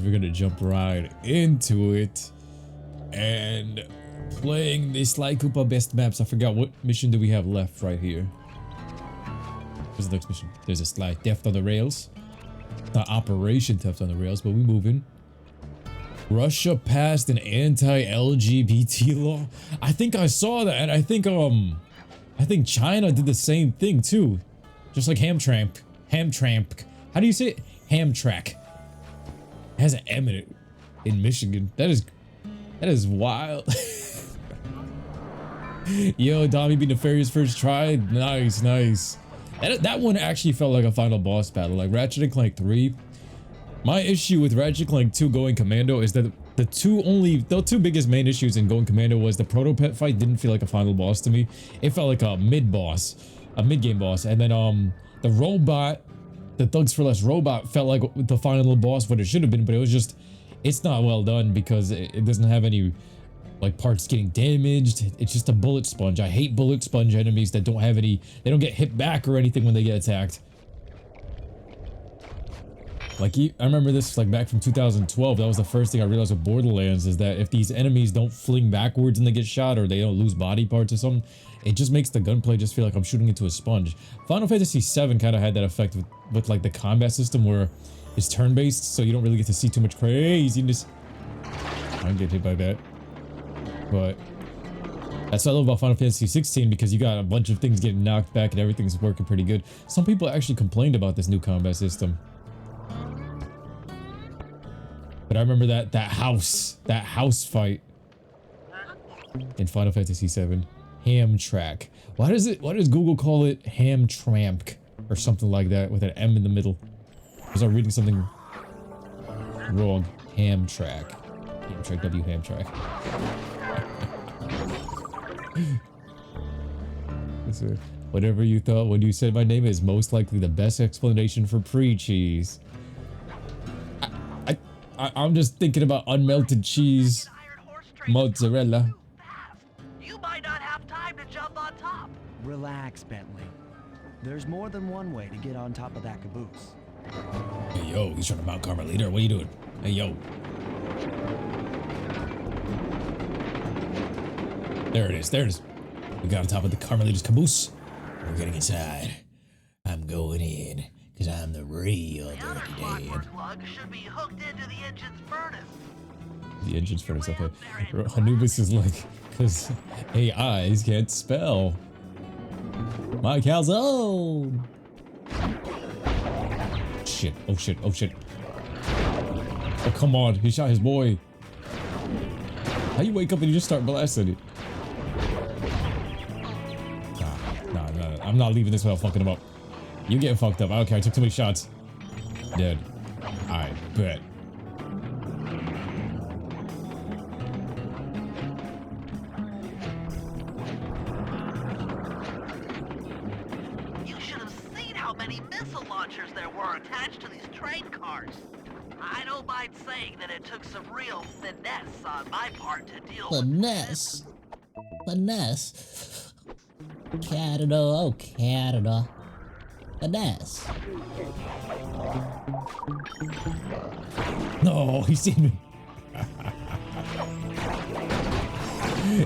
guys, we're gonna jump right into it and playing the Sly Cooper best maps. I forgot what mission do we have left right here. What's the next mission? There's a Sly Theft on the Rails. Not Operation Theft on the Rails, but we moving. Russia passed an anti-LGBT law. I think I saw that. I think China did the same thing too. Just like Hamtramck. How do you say it? Hamtramck. It has an M in it in Michigan. That is wild. Yo, Dami beat Nefarious first try. Nice. That one actually felt like a final boss battle. Like Ratchet and Clank 3. My issue with Ratchet and Clank 2 going commando is that the two biggest main issues in going commando was the proto pet fight didn't feel like a final boss to me. It felt like a mid game boss, and then the robot, the Thugs for Less robot felt like the final boss, what it should have been, but it's not well done because it doesn't have any like parts getting damaged. It's just a bullet sponge. I hate bullet sponge enemies that don't have any, they don't get hit back or anything when they get attacked. Like, I remember this like back from 2012. That was the first thing I realized with Borderlands, is that if these enemies don't fling backwards and they get shot, or they don't lose body parts or something, it just makes the gunplay just feel like I'm shooting into a sponge. Final Fantasy VII kind of had that effect with like the combat system where it's turn-based, so you don't really get to see too much craziness. I don't get hit by that. But that's what I love about Final Fantasy 16, because you got a bunch of things getting knocked back and everything's working pretty good. Some people actually complained about this new combat system. But I remember that house fight in Final Fantasy VII. Hamtramck. Why does Google call it Hamtramck or something like that with an M in the middle? Was I reading something wrong? Hamtramck. Hamtramck. Whatever you thought when you said my name is most likely the best explanation for pre-cheese. I'm just thinking about unmelted cheese, mozzarella. You might not have time to jump on top. Relax, Bentley. There's more than one way to get on top of that caboose. Hey yo, he's trying to mount Carmelita. What are you doing? Hey yo. There it is. We got on top of the Carmelita's caboose. We're getting inside. I'm going in. Cause I'm the real Dirty Dad. Plug should be hooked into the engine's furnace. The engine's furnace, okay. Anubis is like, cause AIs can't spell. My calzone. Shit, oh shit. Oh come on, he shot his boy. How you wake up and you just start blasting it? Nah, I'm not leaving this without fucking him up. You getting fucked up. I don't care. I took too many shots. Dead. Alright, bet. You should have seen how many missile launchers there were attached to these train cars. I don't mind saying that it took some real finesse on my part to deal with. Finesse. Canada, oh Canada. Finesse. No, he seen me.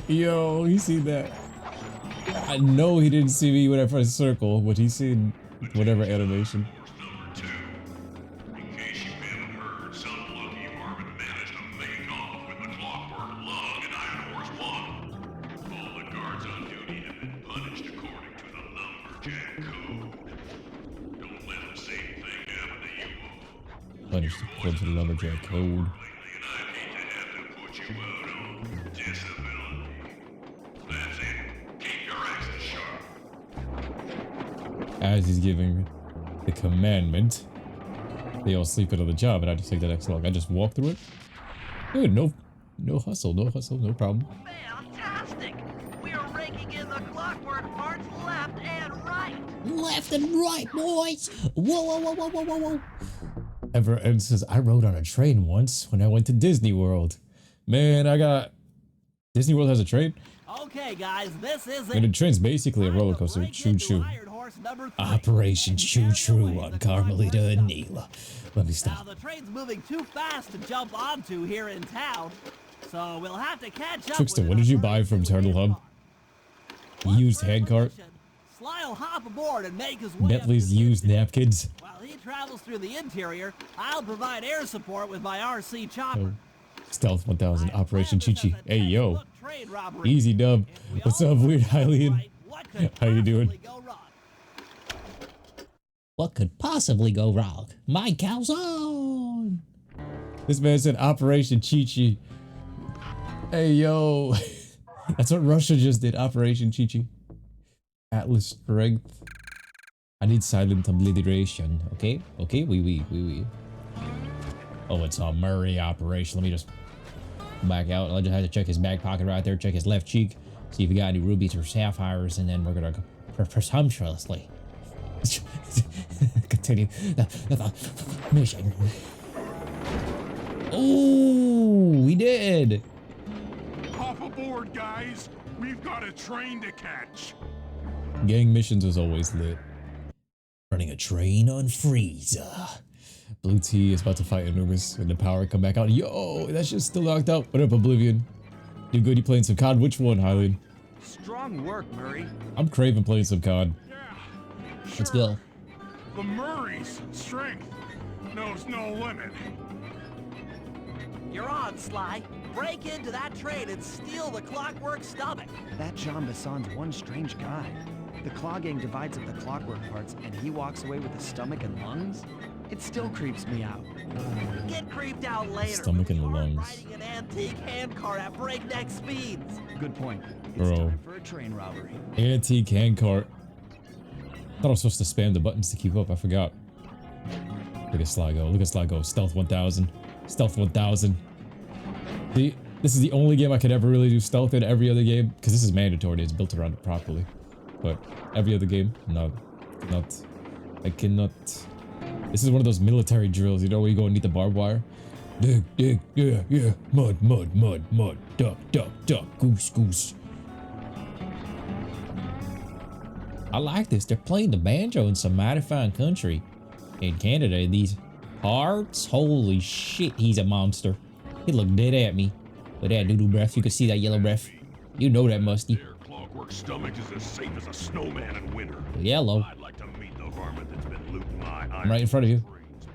Yo, he seen that. I know he didn't see me when I pressed circle, but he seen whatever animation. Punished according to the Lumberjack code. As he's giving the commandment, they all sleep on the job, and I just take that next log. I just walk through it. Good, no hustle, no problem. Fantastic! We are raking in the clockwork parts left and right. Left and right, boys. Whoa. Ever says I rode on a train once when I went to Disney World. Man, Disney World has a train. Okay, guys, this is it. And the train's basically a roller coaster. Choo choo. course number 3. Operation Choo Choo on Carmelita and Neela. Let me Now stop. the train's moving too fast to jump onto here in town, so we'll have to catch up. Trickster, with what it did you on buy from Thursday Turtle later Hub? on. Used Once hand we're in cart? position, Sly'll hop aboard and make his way up Bentley's to the used interior. napkins. While he travels through the interior, I'll provide air support with my RC chopper. Stealth 1000, I Operation planned this Chi-Chi. as a Hey, yo. textbook train robbery. Easy dub. If we What's all up, Weird work together Hylian? right, what could How you doing? possibly go wrong? What could possibly go wrong? My calzone! This man said Operation Chi-Chi. Hey, yo. That's what Russia just did, Operation Chi-Chi. Atlas Strength. I need silent obliteration, okay? Okay, we. Oh, it's a Murray operation. Let me just back out. I just had to check his back pocket right there, check his left cheek, see if he got any rubies or sapphires, and then we're gonna go presumptuously continue the mission. Oh, we did. Hop aboard, guys. We've got a train to catch. Gang missions was always lit. Running a train on Frieza. Blue T is about to fight Anubis and the power come back out. Yo, that shit's still locked up. What up, Oblivion? You good? You playing some COD? Which one, Hylian? Strong work, Murray. I'm craving playing some COD. Yeah, Let's sure. go. The Murray's strength knows no limit. You're on, Sly. Break into that train and steal the clockwork stomach. That Jean Bessan's one strange guy. The Claw Gang divides up the clockwork parts and he walks away with the stomach and lungs? It still creeps me out. Get creeped out later. Stomach when and you aren't lungs. riding an antique handcar at breakneck speeds. Good point. It's Bro. time for a train robbery. Antique handcart. Thought I was supposed to spam the buttons to keep up. I forgot. Look at Sly go. Look at Sly go. Stealth 1000. Stealth 1000. See, this is the only game I could ever really do stealth in. Every other game, because this is mandatory. It's built around it properly. But every other game, no. I cannot. This is one of those military drills, you know, where you go and eat the barbed wire. Dig, dig, yeah. Mud, duck, goose. I like this. They're playing the banjo in some mighty fine country. In Canada, these parts, holy shit, he's a monster. He looked dead at me with that doodle breath. You can see that yellow breath. You know that, Musty. Their clockwork stomach is as safe as a snowman in winter. Yellow. I'd like to meet the varmint that's been looting my I'm right in front of you.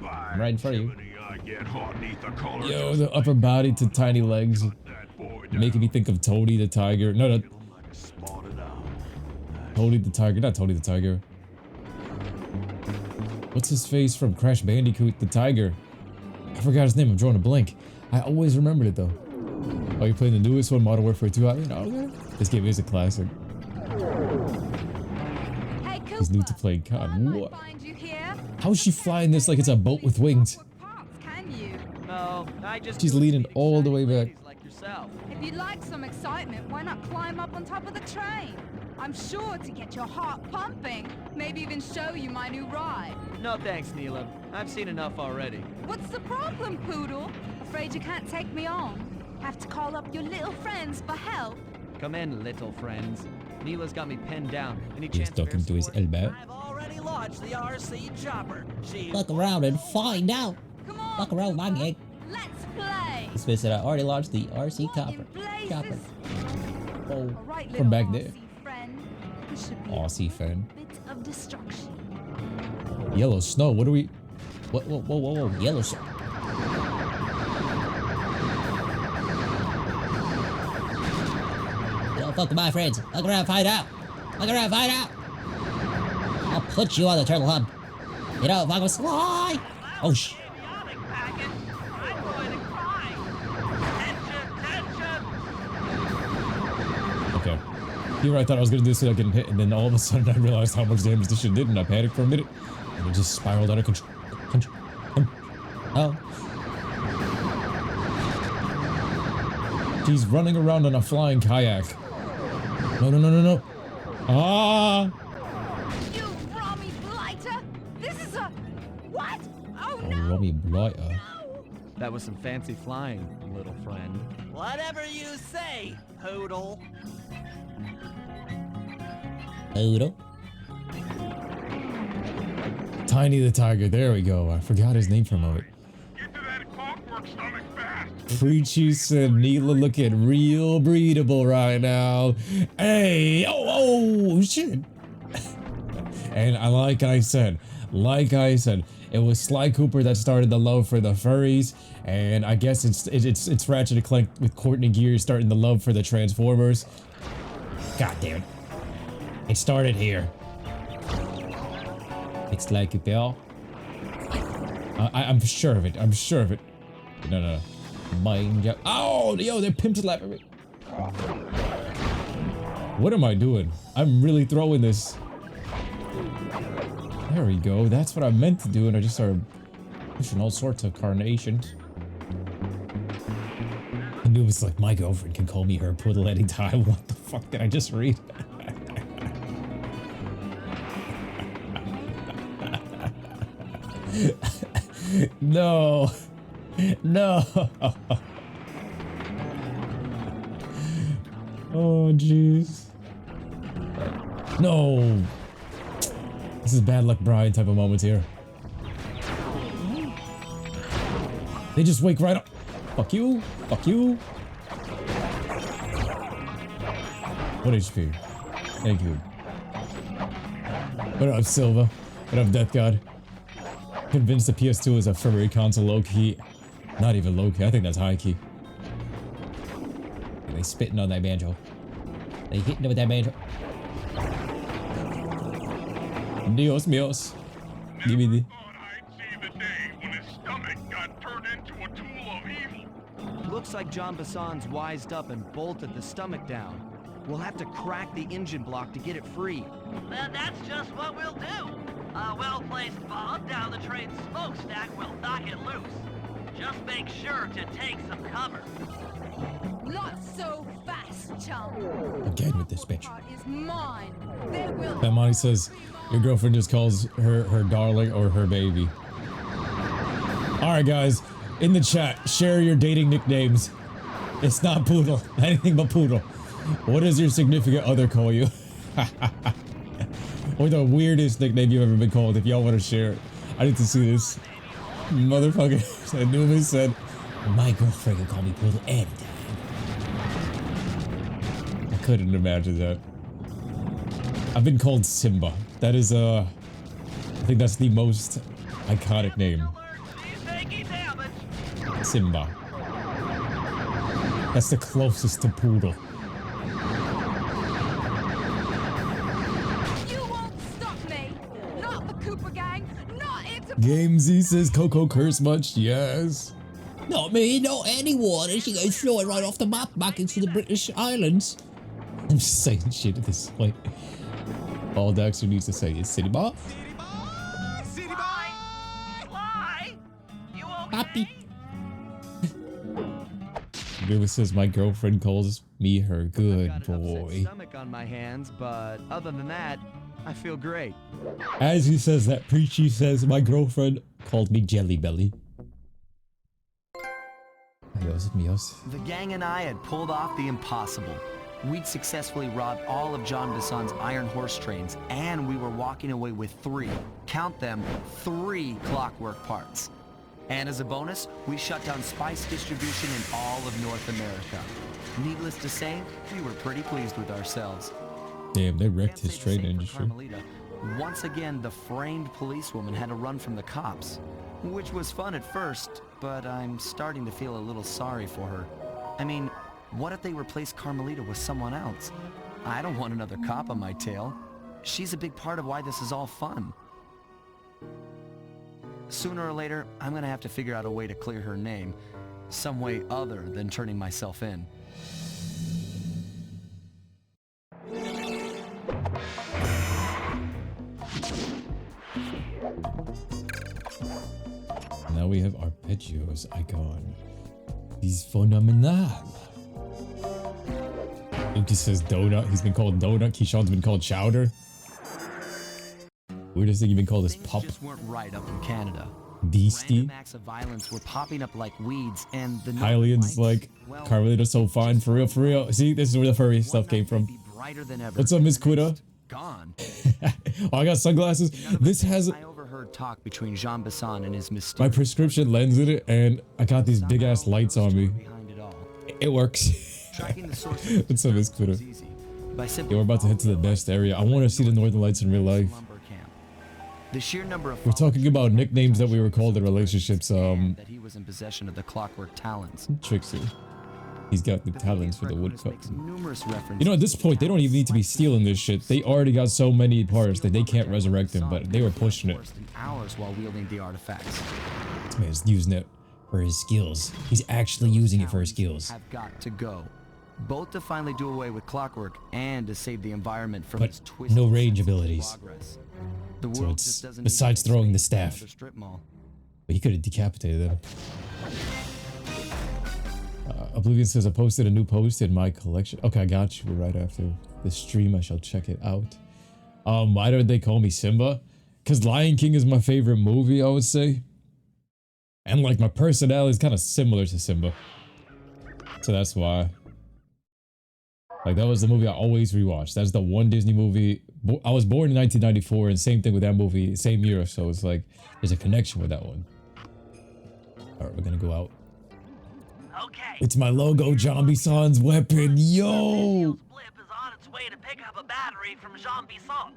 By I'm right in front of you. Jiminy, I get hot 'neath the collar Yo, just the upper body to tiny legs. that boy Making me think of Tony the Tiger. No, like a spotted owl. Tony the Tiger. Not Tony the Tiger. What's his face from Crash Bandicoot the Tiger? I forgot his name. I'm drawing a blank. I always remembered it though. Oh, you're playing the newest one, Modern Warfare 2? Okay. This game is a classic. Hey, Cooper. He's new to playing COD. I might What? find you here. How is she flying this like it's a boat with wings? Parts, can you? No, I just... She's leaning all the way back. Like yourself. If you'd like some excitement, why not climb up on top of the train? I'm sure to get your heart pumping. Maybe even show you my new ride. No thanks, Neela. I've seen enough already. What's the problem, Poodle? Afraid you can't take me on? Have to call up your little friends for help? Come in, little friends. Neela's got me pinned down. Any He's chance talking of to his air support? elbow. I've already launched the RC chopper. She's Look around and find out. Come on. Fuck around, my gang. Let's play. This bitch said I already launched the RC What copper. in blazes? Chopper. Oh, All right, from little back there. RC friend. This should be Aussie a fan. bit of destruction. Yellow snow. What are we? whoa. Yellow shit. Don't fuck with my friends. Look around, find out. Look around, find out. I'll put you on the turtle hub. You know, fuck with Sly. Oh, sh. idiotic packet. I'm going to cry. Tension. Okay. Here I thought I was gonna do this so I can hit, and then all of a sudden I realized how much damage this shit did, and I panicked for a minute, and it just spiraled out of control. Oh. He's running around on a flying kayak. No. Ah! You Romy Blighter! This is a... What? Oh Oh, no! Robbie Blighter. No! That was some fancy flying, little friend. Whatever you say, Poodle. Poodle. Tiny the tiger. There we go. I forgot his name for a moment. Get to that clockwork stomach fast. Preachy said Neela looking real breedable right now. Hey, oh shit. And like I said, it was Sly Cooper that started the love for the furries, and I guess it's Ratchet and Clank with Courtney Gears starting the love for the Transformers. God damn it. It started here. It's Sly Cooper. I'm sure of it. I'm sure of it. No. Mind ya. Oh, yo, they're pimp slapping me. What am I doing? I'm really throwing this. There we go. That's what I meant to do, and I just started pushing all sorts of carnations. And it was like, my girlfriend can call me her poodle anytime. What the fuck did I just read? No. Oh, jeez. No. This is bad luck Brian type of moments here. They just wake right up. Fuck you. Fuck you. 1 HP. Thank you. What up, Silva? What up, Death God? Convinced the PS2 is a furry console low-key. Not even low-key, I think that's high-key. They spitting on that banjo. They hitting it with that banjo. Dios míos. Give me the... Thought I'd see the day when his stomach got turned into a tool of evil. Looks like John Bassan's wised up and bolted the stomach down. We'll have to crack the engine block to get it free. Then that's just what we'll do. A well-placed bomb down the train's smokestack will knock it loose. Just make sure to take some cover. Not so fast, chum. Again with this bitch. Part is mine. There will That Monty says your girlfriend just calls her darling or her baby. Alright guys, in the chat, share your dating nicknames. It's not Poodle, anything but Poodle. What does your significant other call you? Or the weirdest nickname you've ever been called, if y'all want to share it. I need to see this. Motherfucker. Newman said, my girlfriend can call me Poodle anytime. I couldn't imagine that. I've been called Simba. That is, I think that's the most iconic name. Simba. That's the closest to Poodle. Gamesy says Coco curse much? Yes. Not me, not anyone. And she goes flying right off the map back into the British Islands. I'm just saying shit at this point. All Daxter needs to say is City Boy. City boy! Sly! You okay? Happy. Really says my girlfriend calls me her good I've got an upset boy. stomach on my hands, but other than that, I feel great. As he says that, Preachy says my girlfriend called me Jelly Belly. Adios, míos. The gang and I had pulled off the impossible. We'd successfully robbed all of John Bassan's iron horse trains, and we were walking away with 3, count them, 3 clockwork parts. And as a bonus, we shut down spice distribution in all of North America. Needless to say, we were pretty pleased with ourselves. Damn, they wrecked Can't his say the train same for industry. Carmelita. Once again, the framed policewoman had to run from the cops, which was fun at first, but I'm starting to feel a little sorry for her. I mean, what if they replaced Carmelita with someone else? I don't want another cop on my tail. She's a big part of why this is all fun. Sooner or later, I'm gonna have to figure out a way to clear her name. Some way other than turning myself in. Now we have Arpeggios icon. He's phenomenal. Empty says Donut. He's been called Donut. Keyshawn's been called Chowder. Weirdest thing you've been called is Pup. Just weren't right up in Canada. Beastie. Random acts of violence were popping up like weeds, and the Hylian's like, Carmelita's so fine. For real, for real. See, this is where the furry stuff came from. What's up, Miss Quita? Gone. Oh, I got sunglasses. This has... I overheard talk between Jean Bisson and his My mysterious prescription lens in it, and I got these big ass lights on me. behind it all. It works. Tracking the source of What's up, Miss Twitter? was easy. By simply Yeah, we're about to head to the best area. I want to see the Northern Lights in real life. lumber camp. The sheer number of We're talking about nicknames that we were called in relationships. that he was in possession of the clockwork talents. Trixie. He's got the talents for the woodcut. Makes numerous references You know, at this point, they don't even need to be stealing this shit. They already got so many parts that they can't resurrect them, but they were pushing it. in hours while wielding the artifacts. This man's using it for his skills. He's actually using it for his skills. Have got to go. Both to finally do away with clockwork and to save the environment from But its twisted no range sense of abilities. progress. The So world it's just doesn't besides need to throwing the stay staff. another strip mall. But he could have decapitated them. Oblivion says, I posted a new post in my collection. Okay, I got you right after the stream. I shall check it out. Why don't they call me Simba? Because Lion King is my favorite movie, I would say. And like my personality is kind of similar to Simba. So that's why. Like that was the movie I always rewatched. That's the one Disney movie. I was born in 1994 and same thing with that movie, same year. So it's like, there's a connection with that one. All right, we're gonna go out. Okay. It's my logo, John Bisson's weapon. Yo! Blip is on its way to pick up a battery from Jean Bisson.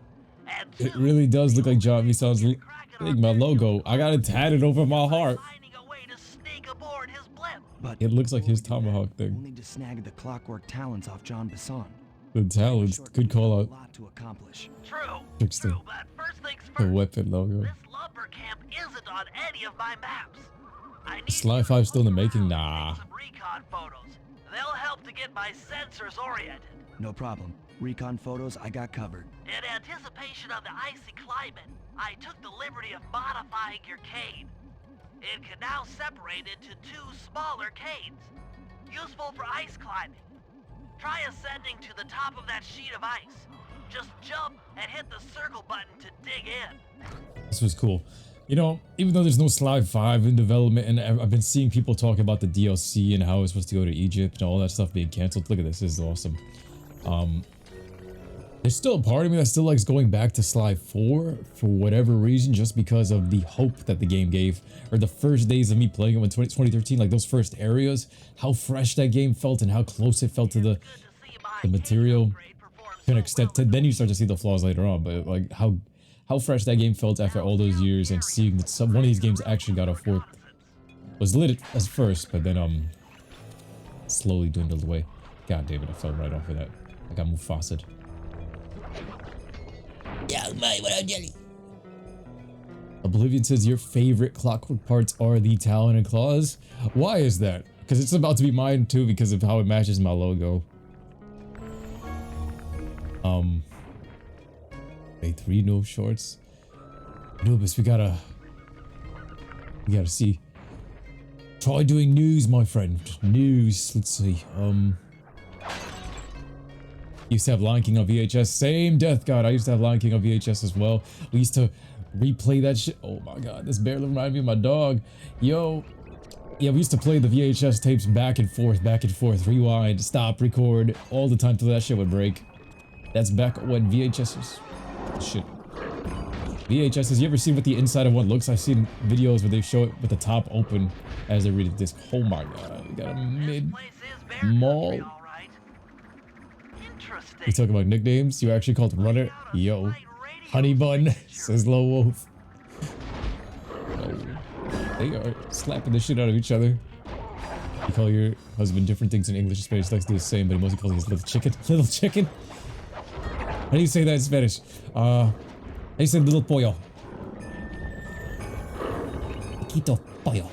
And It really does look like John Bisson's thing. My logo. I got it tatted over my heart. finding a way to sneak aboard his blip. But It looks like his tomahawk we'll thing. need to snag the clockwork talents off John Bisson. The talents. Good call A out. lot to accomplish. True. Trickster. True, but first things The first. weapon logo. This lumber camp isn't on any of my maps. I need Sly you to 5 still in the look making? around and Nah. take some recon photos. They'll help to get my sensors oriented. No problem. Recon photos, I got covered. In anticipation of the icy climate, I took the liberty of modifying your cane. It can now separate into two smaller canes, useful for ice climbing. Try ascending to the top of that sheet of ice. Just jump and hit the circle button to dig in. This was cool. You know, even though there's no Sly 5 in development, and I've been seeing people talk about the DLC and how it's supposed to go to Egypt and all that stuff being canceled. Look at this. This is awesome. There's still a part of me that still likes going back to Sly 4 for whatever reason, just because of the hope that the game gave, or the first days of me playing it in 2013, like those first areas, how fresh that game felt and how close it felt to the material to an extent. Then you start to see the flaws later on, but like how fresh that game felt after all those years, and seeing that one of these games actually got a fourth was lit at first, but then slowly dwindled away. God damn it, I fell right off of that. I got Mufasa. Yeah, mate, what up, Jelly? Oblivion says your favorite clockwork parts are the talon and claws. Why is that? Because it's about to be mine too, because of how it matches my logo. Day 3 no shorts. Anubis, we gotta see. Try doing news, my friend. News. Let's see. Used to have Lion King on VHS. Same, Death God. I used to have Lion King on VHS as well. We used to replay that shit. Oh my god, this barely reminded me of my dog. Yo. Yeah, we used to play the VHS tapes back and forth, rewind, stop, record, all the time till that shit would break. That's back when VHS's shit. VHS's, you ever seen what the inside of one looks? I've seen videos where they show it with the top open as they read the disc. Oh my god, we got a mid-mall. We talk about nicknames. You actually called Runner? Yo. Honey Bun, says Low Wolf. Oh, they are slapping the shit out of each other. You call your husband different things in English and Spanish. He likes to do the same, but he mostly calls him his little chicken. Little chicken? How do you say that in Spanish? How do you say little pollo? Quito pollo.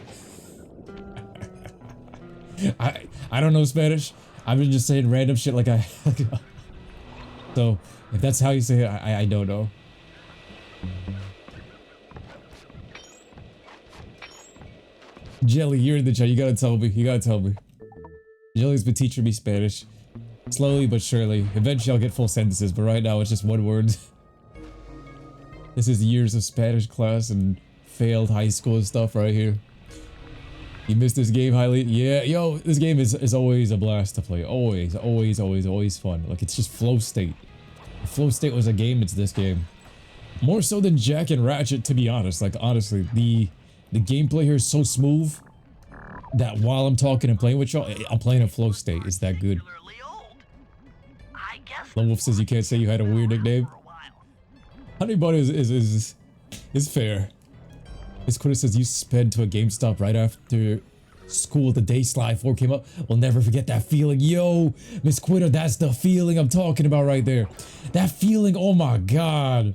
I don't know Spanish. I've been just saying random shit like I... So, if that's how you say it, I don't know. Jelly, you're in the chat. You gotta tell me. You gotta tell me. Jelly's been teaching me Spanish. Slowly but surely. Eventually I'll get full sentences, but right now it's just one word. This is years of Spanish class and failed high school and stuff right here. You missed this game highly? Yeah, yo, this game is always a blast to play. Always fun. Like, it's just flow state. If flow state was a game, it's this game. More so than Jack and Ratchet, to be honest. Like, honestly, the gameplay here is so smooth that while I'm talking and playing with y'all, I'm playing in flow state. It's that good. Particularly old. I guess Lone Wolf says you can't say you had a weird nickname. for a while. Honey Bun is fair. Miss Quitter says you sped to a GameStop right after school the day Sly 4 came up. We'll never forget that feeling. Yo, Miss Quitter, that's the feeling I'm talking about right there. That feeling, oh my god.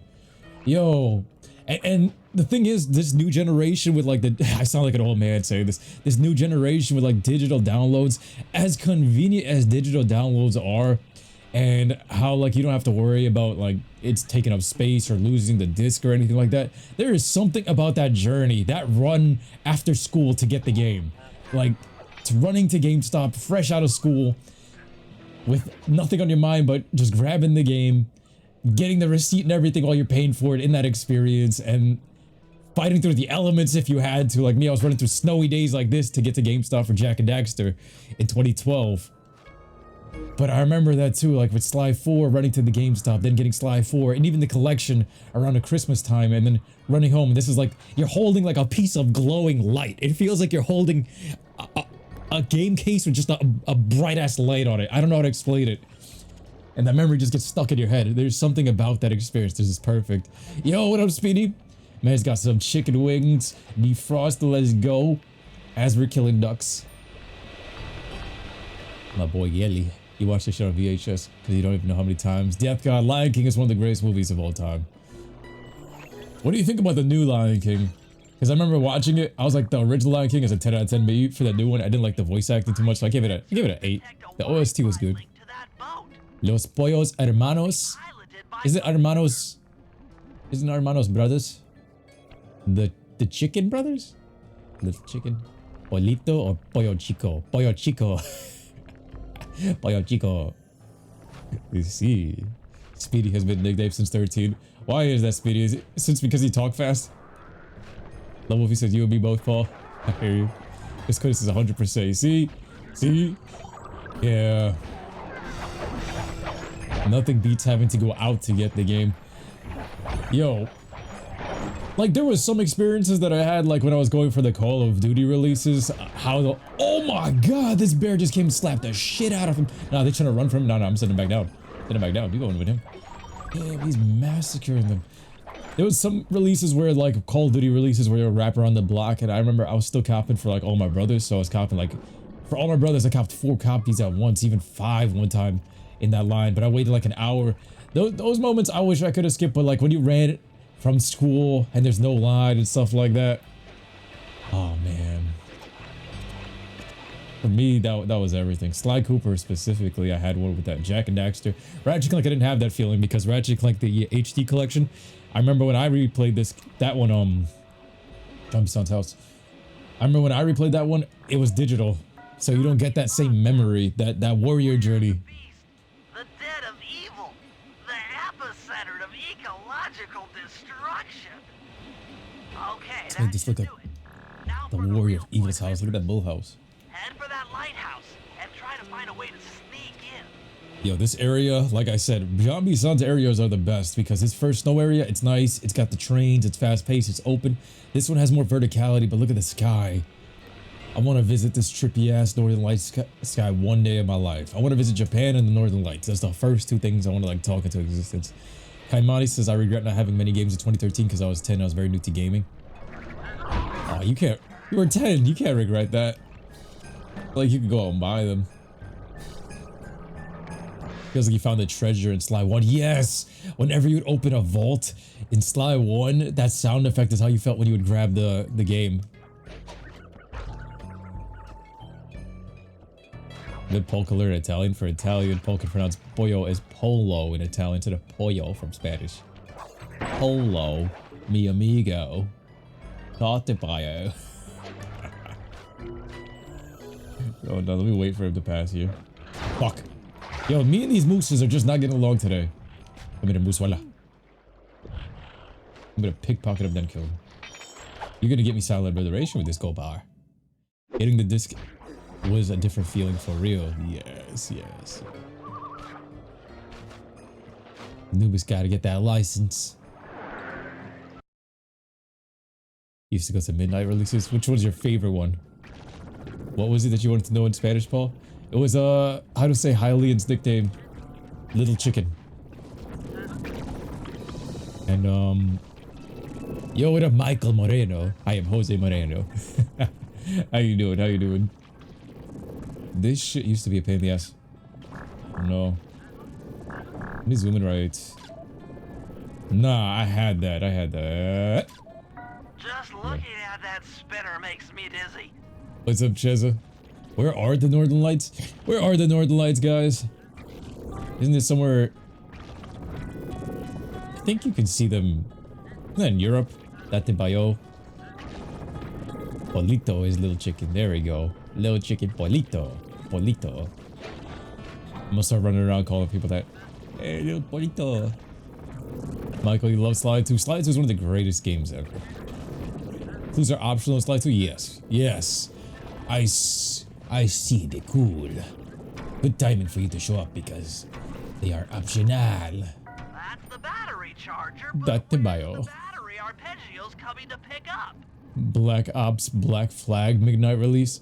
Yo. And the thing is, this new generation with like I sound like an old man saying this. This new generation with like digital downloads, as convenient as digital downloads are, and how like you don't have to worry about like it's taking up space or losing the disc or anything like that. There is something about that journey, that run after school to get the game. Like, it's running to GameStop fresh out of school with nothing on your mind but just grabbing the game, getting the receipt and everything while you're paying for it in that experience, and fighting through the elements if you had to. Like me, I was running through snowy days like this to get to GameStop for Jak and Daxter in 2012. But I remember that too, like with Sly 4, running to the GameStop, then getting Sly 4, and even the collection around the Christmas time, and then running home. This is like, you're holding like a piece of glowing light. It feels like you're holding a game case with just a bright-ass light on it. I don't know how to explain it. And that memory just gets stuck in your head. There's something about that experience. This is perfect. Yo, what up, Speedy? Man's got some chicken wings, defrost, let's go. As we're killing ducks. My boy Yelly. You watch this shit on VHS because you don't even know how many times. Death God, Lion King is one of the greatest movies of all time. What do you think about the new Lion King? Because I remember watching it, I was like, the original Lion King is a 10 out of 10. Maybe for the new one, I didn't like the voice acting too much, so I gave it an 8. The OST was good. Los Pollos Hermanos. Is it Hermanos? Isn't Hermanos brothers? The chicken brothers? The chicken? Polito or Pollo Chico? Pollo Chico. Pollo Chico. You see. Speedy has been nicknamed since 13. Why is that, Speedy? Is it since because he talk fast? Love Wolfie says you and me both, Paul. I hear you. This code is 100%. You see? See? Yeah. Nothing beats having to go out to get the game. Yo. Like, there was some experiences that I had, like, when I was going for the Call of Duty releases. Oh my god, this bear just came and slapped the shit out of him. Nah, they're trying to run from him. No, I'm sending him back down. Send him back down. You going with him. Damn, he's massacring them. There was some releases where, like, Call of Duty releases where you wrap around the block, and I remember I was still copping for, like, all my brothers, so I was copping, like, for all my brothers, I copped 4 copies at once, even 5 one time in that line, but I waited, like, an hour. Those moments I wish I could have skipped, but, like, when you ran from school and there's no line and stuff like that. Oh, man. For me, that was everything. Sly Cooper specifically, I had one with that. Jak and Daxter. Ratchet Clank, I didn't have that feeling because Ratchet Clank, the HD collection, I remember when I replayed that one, John Son's house. I remember when I replayed that one, it was digital. So you don't get that same memory, that warrior journey. The dead of evil. The epicenter of ecological destruction. Okay, Let's just look at the warrior of evil's house. Look at that bull house. Head for that lighthouse and try to find a way to sneak in. Yo, this area, like I said, John B. Son's areas are the best because his first snow area, it's nice. It's got the trains. It's fast paced. It's open. This one has more verticality, but look at the sky. I want to visit this trippy ass Northern Lights sky one day in my life. I want to visit Japan and the Northern Lights. That's the first 2 things I want to like talk into existence. Kaimani says, I regret not having many games in 2013 because I was 10. I was very new to gaming. Oh, you can't. You were 10. You can't regret that. Like, you could go out and buy them. Feels like you found the treasure in Sly 1. Yes! Whenever you would open a vault in Sly 1, that sound effect is how you felt when you would grab the game. Good polka learn Italian. For Italian, polka pronounced pollo as polo in Italian instead of pollo from Spanish. Polo, mi amigo. Torte paio. Oh no, let me wait for him to pass here. Fuck. Yo, me and these mooses are just not getting along today. Come here, moose, voila. I'm gonna pickpocket him, then kill him. You're gonna get me silent liberation with this gold bar. Getting the disc was a different feeling for real. Yes, yes. Noob's gotta get that license. Used to go to midnight releases. Which one's your favorite one? What was it that you wanted to know in Spanish, Paul? It was how to say Hylian's nickname, Little Chicken. And yo, what up, Michael Moreno? I am Jose Moreno. How you doing? How you doing? This shit used to be a pain in the ass. No. These women rights. Nah, I had that. I had that. Just looking at that spinner makes me dizzy. What's up, Cheza? Where are the Northern Lights? Where are the Northern Lights, guys? Isn't it somewhere? I think you can see them. Isn't that in Europe? Date Bayo. Polito is little chicken. There we go. Little chicken Polito. Polito. I'm gonna start running around calling people that. Hey, little Polito. Michael, you love Sly 2. Sly 2 is one of the greatest games ever. Clues are optional in Sly 2? Yes. Yes. I see the cool. Good timing for you to show up because they are optional. That's the battery charger, but Date where's Bayo. the battery Arpeggio's coming to pick up? Black Ops Black Flag midnight release.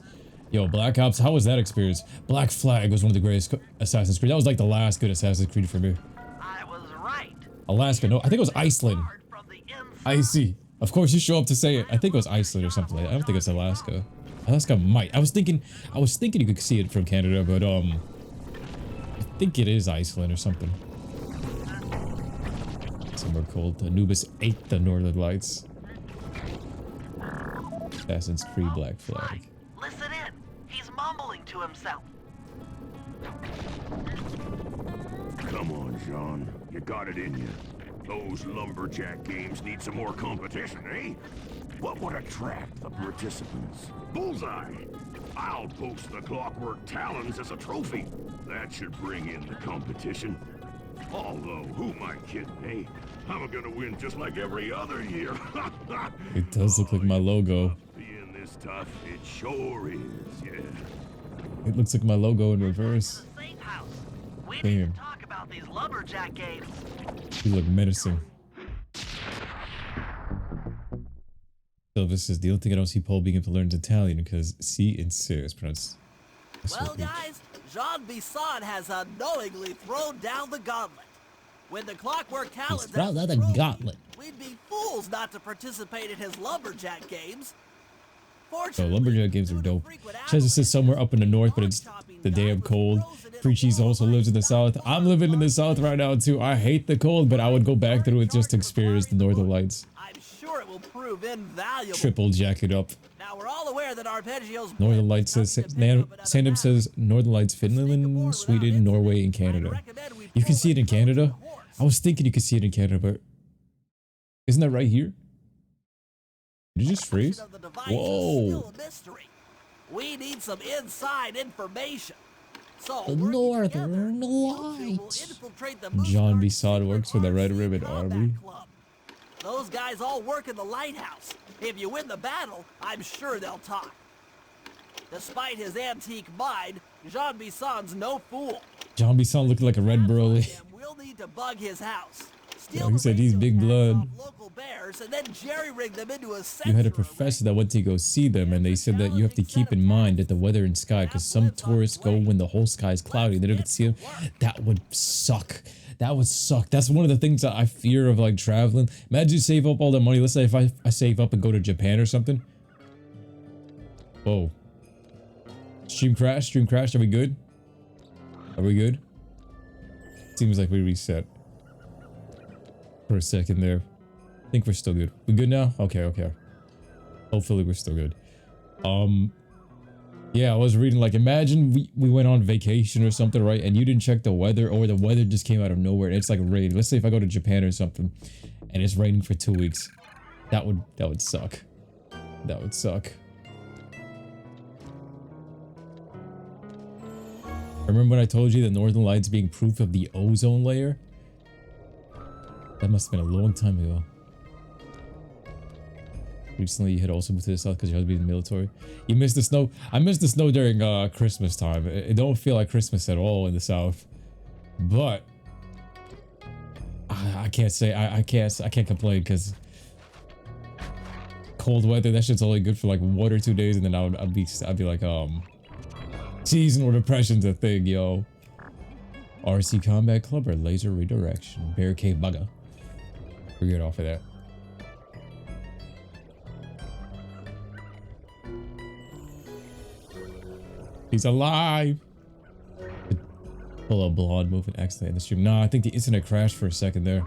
Yo, Black Ops, how was that experience? Black Flag was one of the greatest Assassin's Creed. That was like the last good Assassin's Creed for me. I was right. Alaska, no, I think it was Iceland. Hard from the inside. I see. Of course, you show up to say it. I think it was Iceland or something like that. I don't think it's Alaska. Alaska might. I was thinking you could see it from Canada, but I think it is Iceland or something. Somewhere cold. Anubis ate the Northern Lights. Assassin's Creed Black Flag. Listen in. He's mumbling to himself. Come on, John. You got it in you. Those Lumberjack games need some more competition, eh? What would attract the participants? Bullseye! I'll post the Clockwork Talons as a trophy. That should bring in the competition. Although, who am I kidding, eh? I'm gonna win just like every other year. It does look like my logo. Being this tough, it sure is, yeah. It looks like my logo in reverse. The safe house. We need Damn. to talk about these Lumberjack games. You look menacing. Silva says the only thing I don't see Paul being able to learn is Italian because C and C is pronounced. Well, guys, Jean Bisson has unknowingly thrown down the gauntlet. When the Clockwork Talons thrown down the trophy, gauntlet. we'd be fools not to participate in his Lumberjack games. So Fortunately, Lumberjack games are due to dope. frequent Cheza says somewhere up in the north, but it's the damn cold. Free Cheese also lives in the south. I'm living in the south right now too. I hate the cold, but I would go back through it just to experience the Northern Lights. I'm sure it will prove invaluable. Triple jacket up. Now we're all aware that Arpeggio's Northern Lights says Sandem says Northern Lights Finland, Sweden, Norway, and Canada. You can see it in Canada. I was thinking you could see it in Canada, but isn't that right here? Did you just freeze? Whoa! We need some inside information. So The Northern Lights. John Bisson works for the Red Ribbon Army. Those guys all work in the lighthouse. If you win the battle, I'm sure they'll talk. Despite his antique mind, Jean Bisson's no fool. John Bisson looking like a red Broly. We'll need to bug his house. Yeah, he said he's big blood. Local bears and then jerry-rig them into a You had a sanctuary. professor that went to go see them, and they said that you have to keep in mind that the weather and sky, because some tourists go when the whole sky is cloudy, they don't get to see them. That would suck. That would suck. That's one of the things that I fear of like traveling. Imagine you save up all that money. Let's say if I save up and go to Japan or something. Whoa. Stream crash. Stream crash. Are we good? Are we good? Seems like we reset for a second there. I think we're still good. We good now? Okay, okay. Hopefully we're still good. Yeah, I was reading like, imagine we went on vacation or something, right? And you didn't check the weather, or the weather just came out of nowhere and it's like raining. Let's say if I go to Japan or something and it's raining for 2 weeks. That would suck. That would suck. Remember when I told you the Northern Lights being proof of the ozone layer? That must have been a long time ago. Recently, you had also moved to the south because you had to be in the military. You missed the snow. I missed the snow during Christmas time. It don't feel like Christmas at all in the south. But I can't say I can't complain because cold weather, that shit's only good for like 1 or 2 days, and then I'd be like, seasonal depression's a thing, yo. RC Combat Club or Laser Redirection. Barricade Bugger. We're good off of that. He's alive! Pull a blonde moving accident in the stream. Nah, I think the internet crashed for a second there.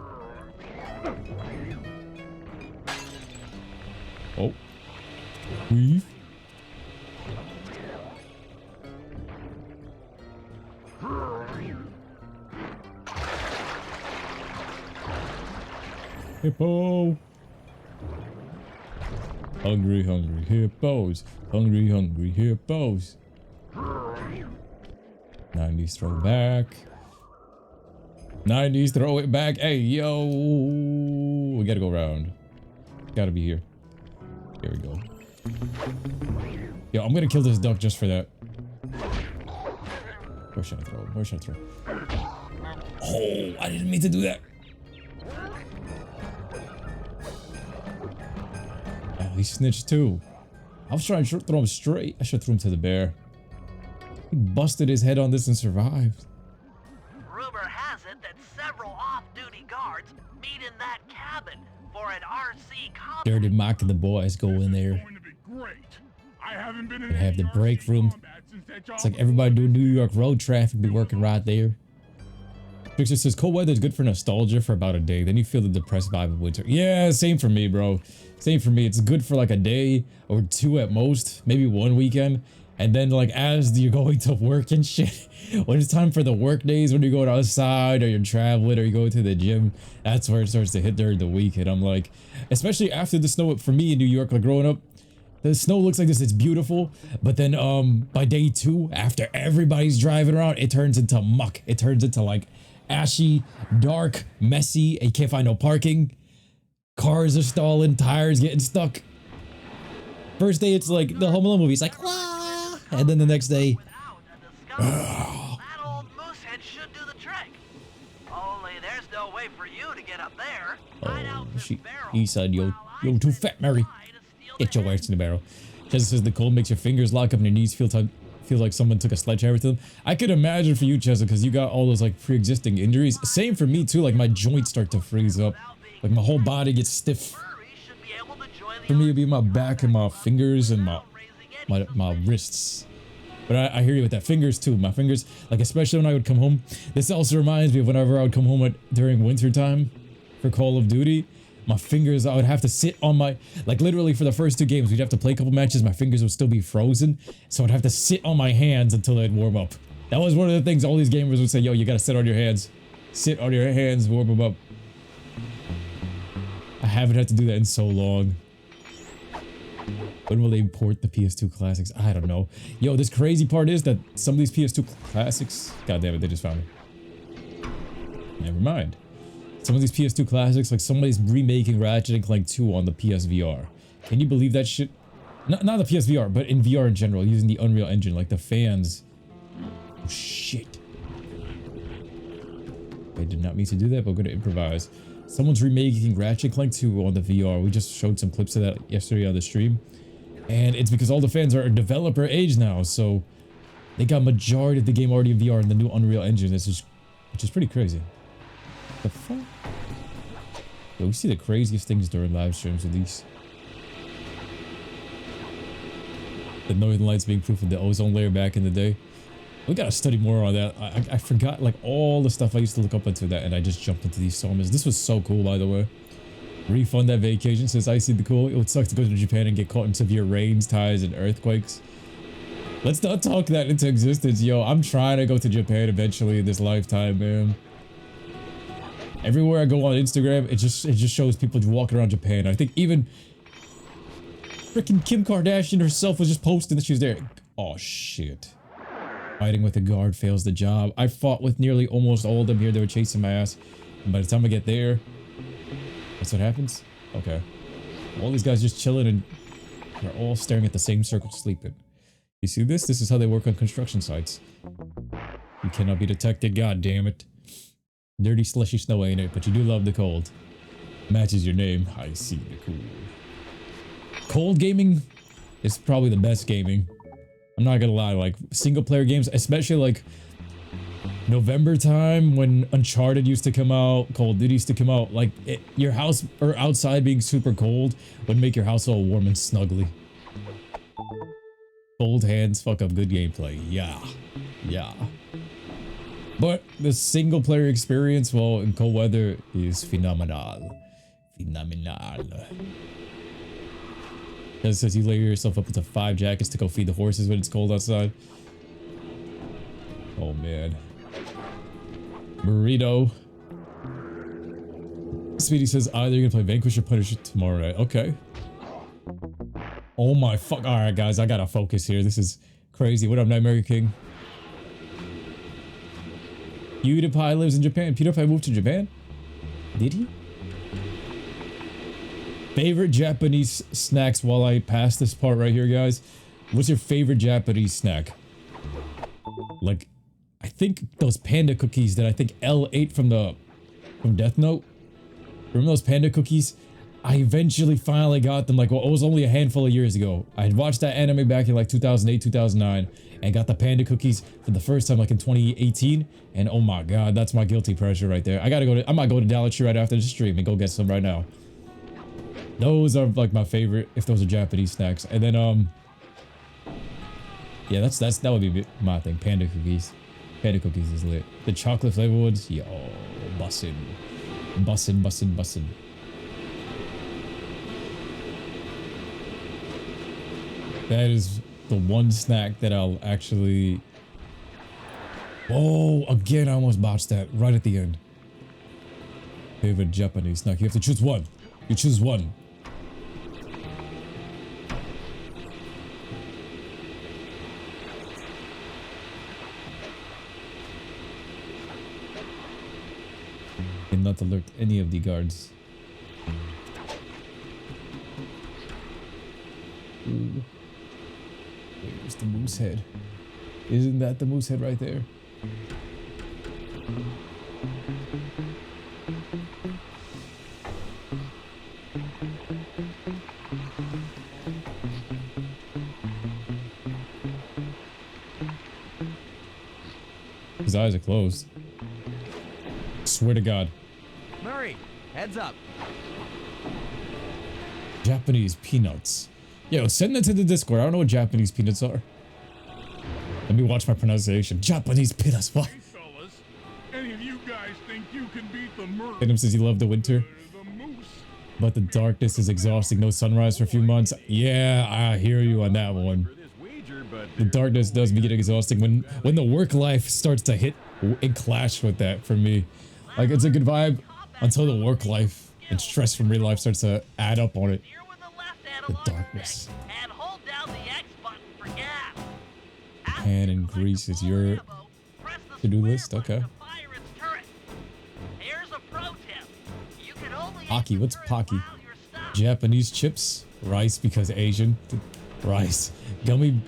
Oh. Weave. Hippo. Hungry, hungry hippos. Hungry, hungry hippos. 90s throw back. 90s throw it back. Hey, yo. We gotta go around. Gotta be here. Here we go. Yo, I'm gonna kill this duck just for that. Where should I throw? Where should I throw? Oh, I didn't mean to do that. Oh, he snitched too. I was trying to throw him straight. I should throw him to the bear. He busted his head on this and survived. Rumor has it that several off-duty guards meet in that cabin for an RC combat. Dirty Mike and the boys go in there. They have the break room. It's like everybody doing New York road traffic be working right there. Victor says cold weather is good for nostalgia for about a day. Then you feel the depressed vibe of winter. Yeah, same for me, bro. Same for me. It's good for like a day or 2 at most, maybe 1 weekend. And then like as you're going to work and shit, when it's time for the work days, when you're going outside or you're traveling or you go to the gym, that's where it starts to hit during the week. And I'm like, especially after the snow, for me in New York, like growing up, the snow looks like this, it's beautiful. But then by day 2, after everybody's driving around, it turns into muck. It turns into like ashy, dark, messy, and you can't find no parking. Cars are stalling, tires getting stuck. First day, it's like the Home Alone movie. It's like, wah! And then the next day, that old moosehead should do the trick. Only there's no way for you to get up there. oh, he said, yo, too fat, Mary. Get your ass in the barrel. Chester says the cold makes your fingers lock up and your knees feel like someone took a sledgehammer to them. I could imagine for you, Chester, because you got all those like pre-existing injuries. Same for me too. Like my joints start to freeze up. Like my whole body gets stiff. For me, it'd be my back and my fingers and my wrists. But I hear you with that. Fingers too. My fingers, like especially when I would come home. This also reminds me of whenever I would come home during winter time for Call of Duty. My fingers, I would have to sit on my, like literally for the first 2 games, we'd have to play a couple matches. My fingers would still be frozen. So I'd have to sit on my hands until they'd warm up. That was one of the things all these gamers would say, yo, you gotta sit on your hands. Sit on your hands, warm them up. I haven't had to do that in so long. When will they port the PS2 classics? I don't know. Yo, this crazy part is that some of these PS2 classics... God damn it, they just found me. Never mind. Some of these PS2 classics, like somebody's remaking Ratchet & Clank 2 on the PSVR. Can you believe that shit? Not the PSVR, but in VR in general, using the Unreal Engine. Like the fans... Oh, shit. I did not mean to do that, but I'm gonna improvise. Someone's remaking Ratchet & Clank 2 on the VR. We just showed some clips of that yesterday on the stream. And it's because all the fans are developer age now, so they got majority of the game already in VR in the new Unreal Engine, which is pretty crazy. The fuck? Yo, we see the craziest things during live streams with these. The Northern Lights being proof of the ozone layer back in the day. We gotta study more on that. I forgot like all the stuff I used to look up into that, and I just jumped into these sawmills. This was so cool, by the way. Refund that vacation, says I see the cool. It would suck to go to Japan and get caught in severe rains, tides, and earthquakes. Let's not talk that into existence, yo. I'm trying to go to Japan eventually in this lifetime, man. Everywhere I go on Instagram, it just shows people walking around Japan. I think even freaking Kim Kardashian herself was just posting that she was there. Oh shit. Fighting with a guard fails the job. I fought with nearly almost all of them here. They were chasing my ass. And by the time I get there, that's what happens? Okay. All these guys just chilling and they're all staring at the same circle sleeping. You see this? This is how they work on construction sites. You cannot be detected, god damn it. Dirty slushy snow ain't it, but you do love the cold. Matches your name. I see the cool. Cold gaming is probably the best gaming. I'm not gonna lie, like single player games, especially like November time when Uncharted used to come out, Call of Duty used to come out, like your house or outside being super cold would make your house all warm and snuggly. Cold hands fuck up good gameplay. Yeah. Yeah. But the single player experience, well, in cold weather is phenomenal. Phenomenal. It says you layer yourself up into 5 jackets to go feed the horses when it's cold outside. Oh man. Burrito. Speedy says either you're gonna play Vanquish or Punisher tomorrow night. Okay. Oh my fuck. Alright guys, I gotta focus here. This is crazy. What up, Nightmare King? PewDiePie lives in Japan. PewDiePie moved to Japan? Did he? Favorite Japanese snacks while I pass this part right here, guys. What's your favorite Japanese snack? Like, I think those panda cookies that I think L ate from Death Note. Remember those panda cookies? I eventually finally got them, like, well, it was only a handful of years ago. I had watched that anime back in like 2008, 2009 and got the panda cookies for the first time like in 2018. And oh my god, that's my guilty pleasure right there. I might go to Dollar Tree right after the stream and go get some right now. Those are like my favorite, if those are Japanese snacks. And then yeah, that would be my thing. Panda cookies. Panda cookies is lit. The chocolate flavor ones, yo, bussin'. Bussin', bussin', bussin'. That is the one snack that I'll actually... Oh, again, I almost botched that right at the end. Favorite Japanese snack. You have to choose one. You choose one. And not alert any of the guards. Ooh. Where's the moose head? Isn't that the moose head right there? His eyes are closed. Swear to God. Murray, heads up. Japanese peanuts. Yo, send that to the Discord. I don't know what Japanese peanuts are. Let me watch my pronunciation. Japanese peanuts. What? Hey, fellas, any of you guys think you can beat the murder? Venom says you love the winter, but the darkness is exhausting. No sunrise for a few months. Yeah, I hear you on that one. The darkness does get exhausting when the work life starts to hit and clash with that for me. Like, it's a good vibe until the work life and stress from real life starts to add up on it. The darkness. And hold down the X button for gas. Japan and Greece is your to-do list? Okay. Here's a pro tip. You can only Pocky, what's Pocky? Japanese chips? Rice because Asian? Rice. Gummy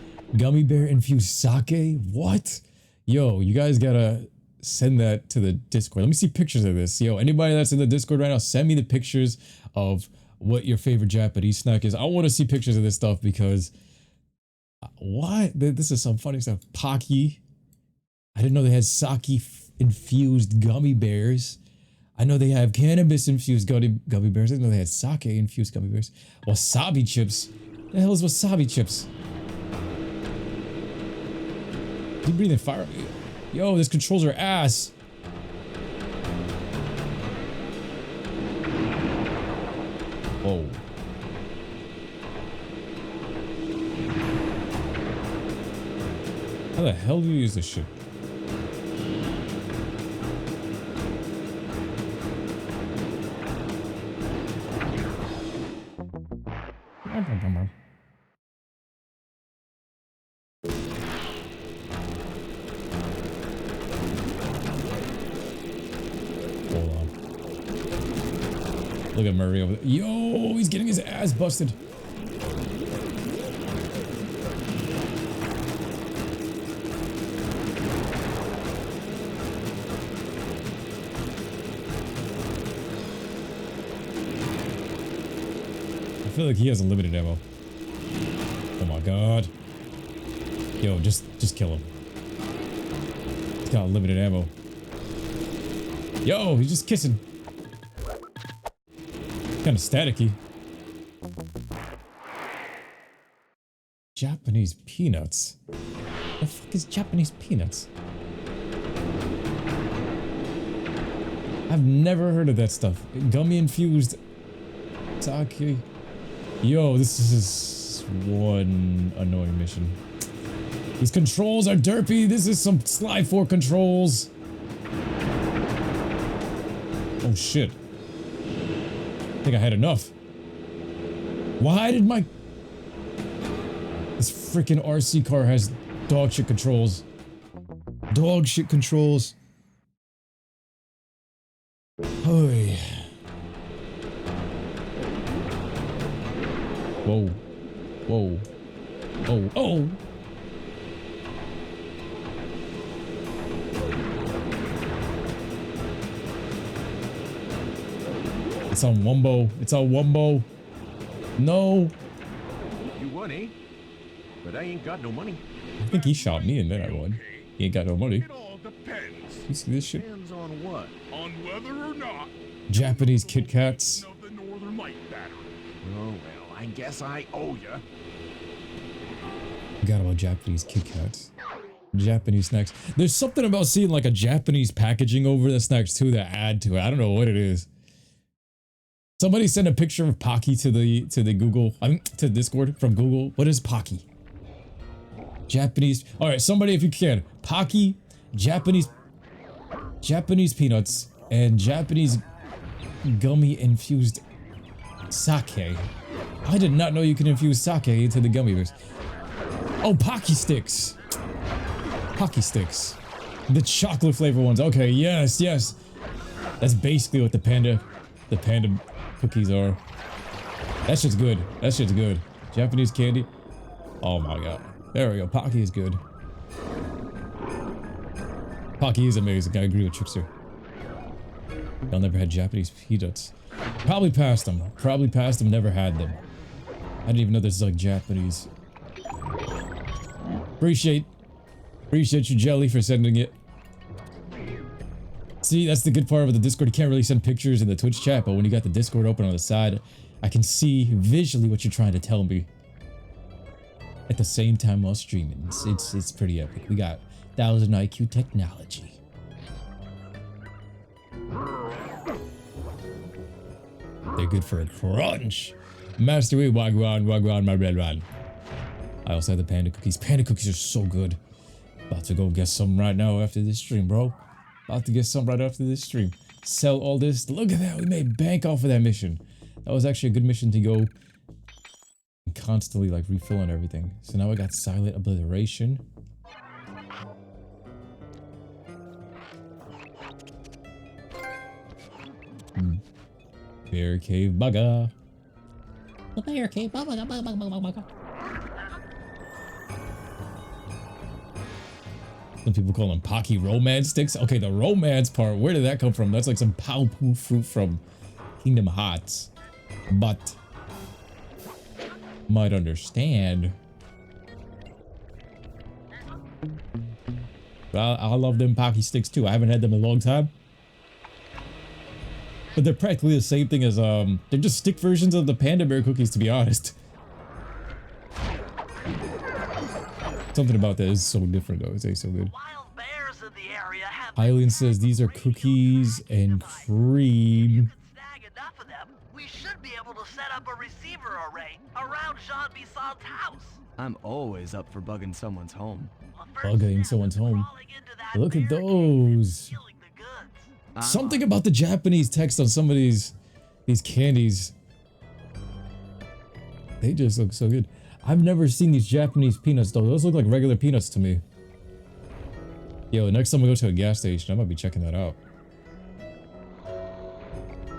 bear infused sake? What? Yo, you guys gotta send that to the Discord. Let me see pictures of this. Yo, anybody that's in the Discord right now, send me the pictures of what your favorite Japanese snack is. I want to see pictures of this stuff because what? This is some funny stuff. Pocky. I didn't know they had sake infused gummy bears. I know they have cannabis infused gummy bears. I didn't know they had sake infused gummy bears. Wasabi chips. The hell is wasabi chips? You breathing fire? Yo, this controls are ass. Whoa. How the hell do you use this shit? Look at Murray over there. Yo, he's getting his ass busted. I feel like he has unlimited ammo. Oh my god. Yo, just kill him. He's got unlimited ammo. Yo, he's just kissing. Kind of staticky. Japanese peanuts. The fuck is Japanese peanuts? I've never heard of that stuff. Gummy infused sake. Yo, this is one annoying mission. These controls are derpy. This is some Sly 4 controls. Oh shit. I think I had enough. Why did my... This freaking RC car has dog shit controls. Dog shit controls. Holy. Whoa. Whoa. Oh. Oh. It's on Wumbo. It's on Wumbo. No. You won, eh? But I ain't got no money. I think he shot me and then I won. He ain't got no money. It all depends. You see this shit? Depends on what? On whether or not. Japanese Kit Kats. Of the Northern Light battery. Oh well, I guess I owe ya. Forgot about Japanese Kit Kats. Japanese snacks. There's something about seeing like a Japanese packaging over the snacks too that add to it. I don't know what it is. Somebody sent a picture of Pocky to the Google, to Discord from Google. What is Pocky? Japanese. All right, somebody if you can. Pocky, Japanese peanuts, and Japanese gummy infused sake. I did not know you can infuse sake into the gummy bears. Oh, Pocky sticks. Pocky sticks. The chocolate flavor ones. Okay, yes, yes. That's basically what the panda cookies are. That shit's good. That shit's good. Japanese candy. Oh my god. There we go. Pocky is good. Pocky is amazing. I agree with Trickster. Y'all never had Japanese peanuts. Probably passed them. Probably passed them. Never had them. I didn't even know this is like Japanese. Appreciate you, Jelly, for sending it. See, that's the good part of the Discord. You can't really send pictures in the Twitch chat, but when you got the Discord open on the side, I can see visually what you're trying to tell me. At the same time while streaming. It's pretty epic. We got 1000 IQ technology. They're good for a crunch. Master Wii, wagwan, my red one. I also have the panda cookies. Panda cookies are so good. About to go get some right now after this stream, bro. About to get some right after this stream. Sell all this. Look at that. We made bank off of that mission. That was actually a good mission to go and constantly like refilling everything. So now I got silent obliteration. Bear cave bugger. The bear cave bugger. Some people call them Pocky romance sticks. Okay, the romance part, where did that come from? That's like some Pao-Poo fruit from Kingdom Hearts. But might understand. Well, I love them Pocky sticks too. I haven't had them in a long time. But they're practically the same thing as they're just stick versions of the Panda Bear cookies, to be honest. Something about that is so different though. It tastes so good. Wild bears in the area have Hylian says these are cookies and cream. snag enough of them. We should be able to set up a receiver array around Jean Bisson's house. I'm always up for bugging someone's home. Bugging someone's home. Look at those. Something about the Japanese text on some of these candies. They just look so good. I've never seen these Japanese peanuts though. Those look like regular peanuts to me. Yo, next time we go to a gas station, I might be checking that out.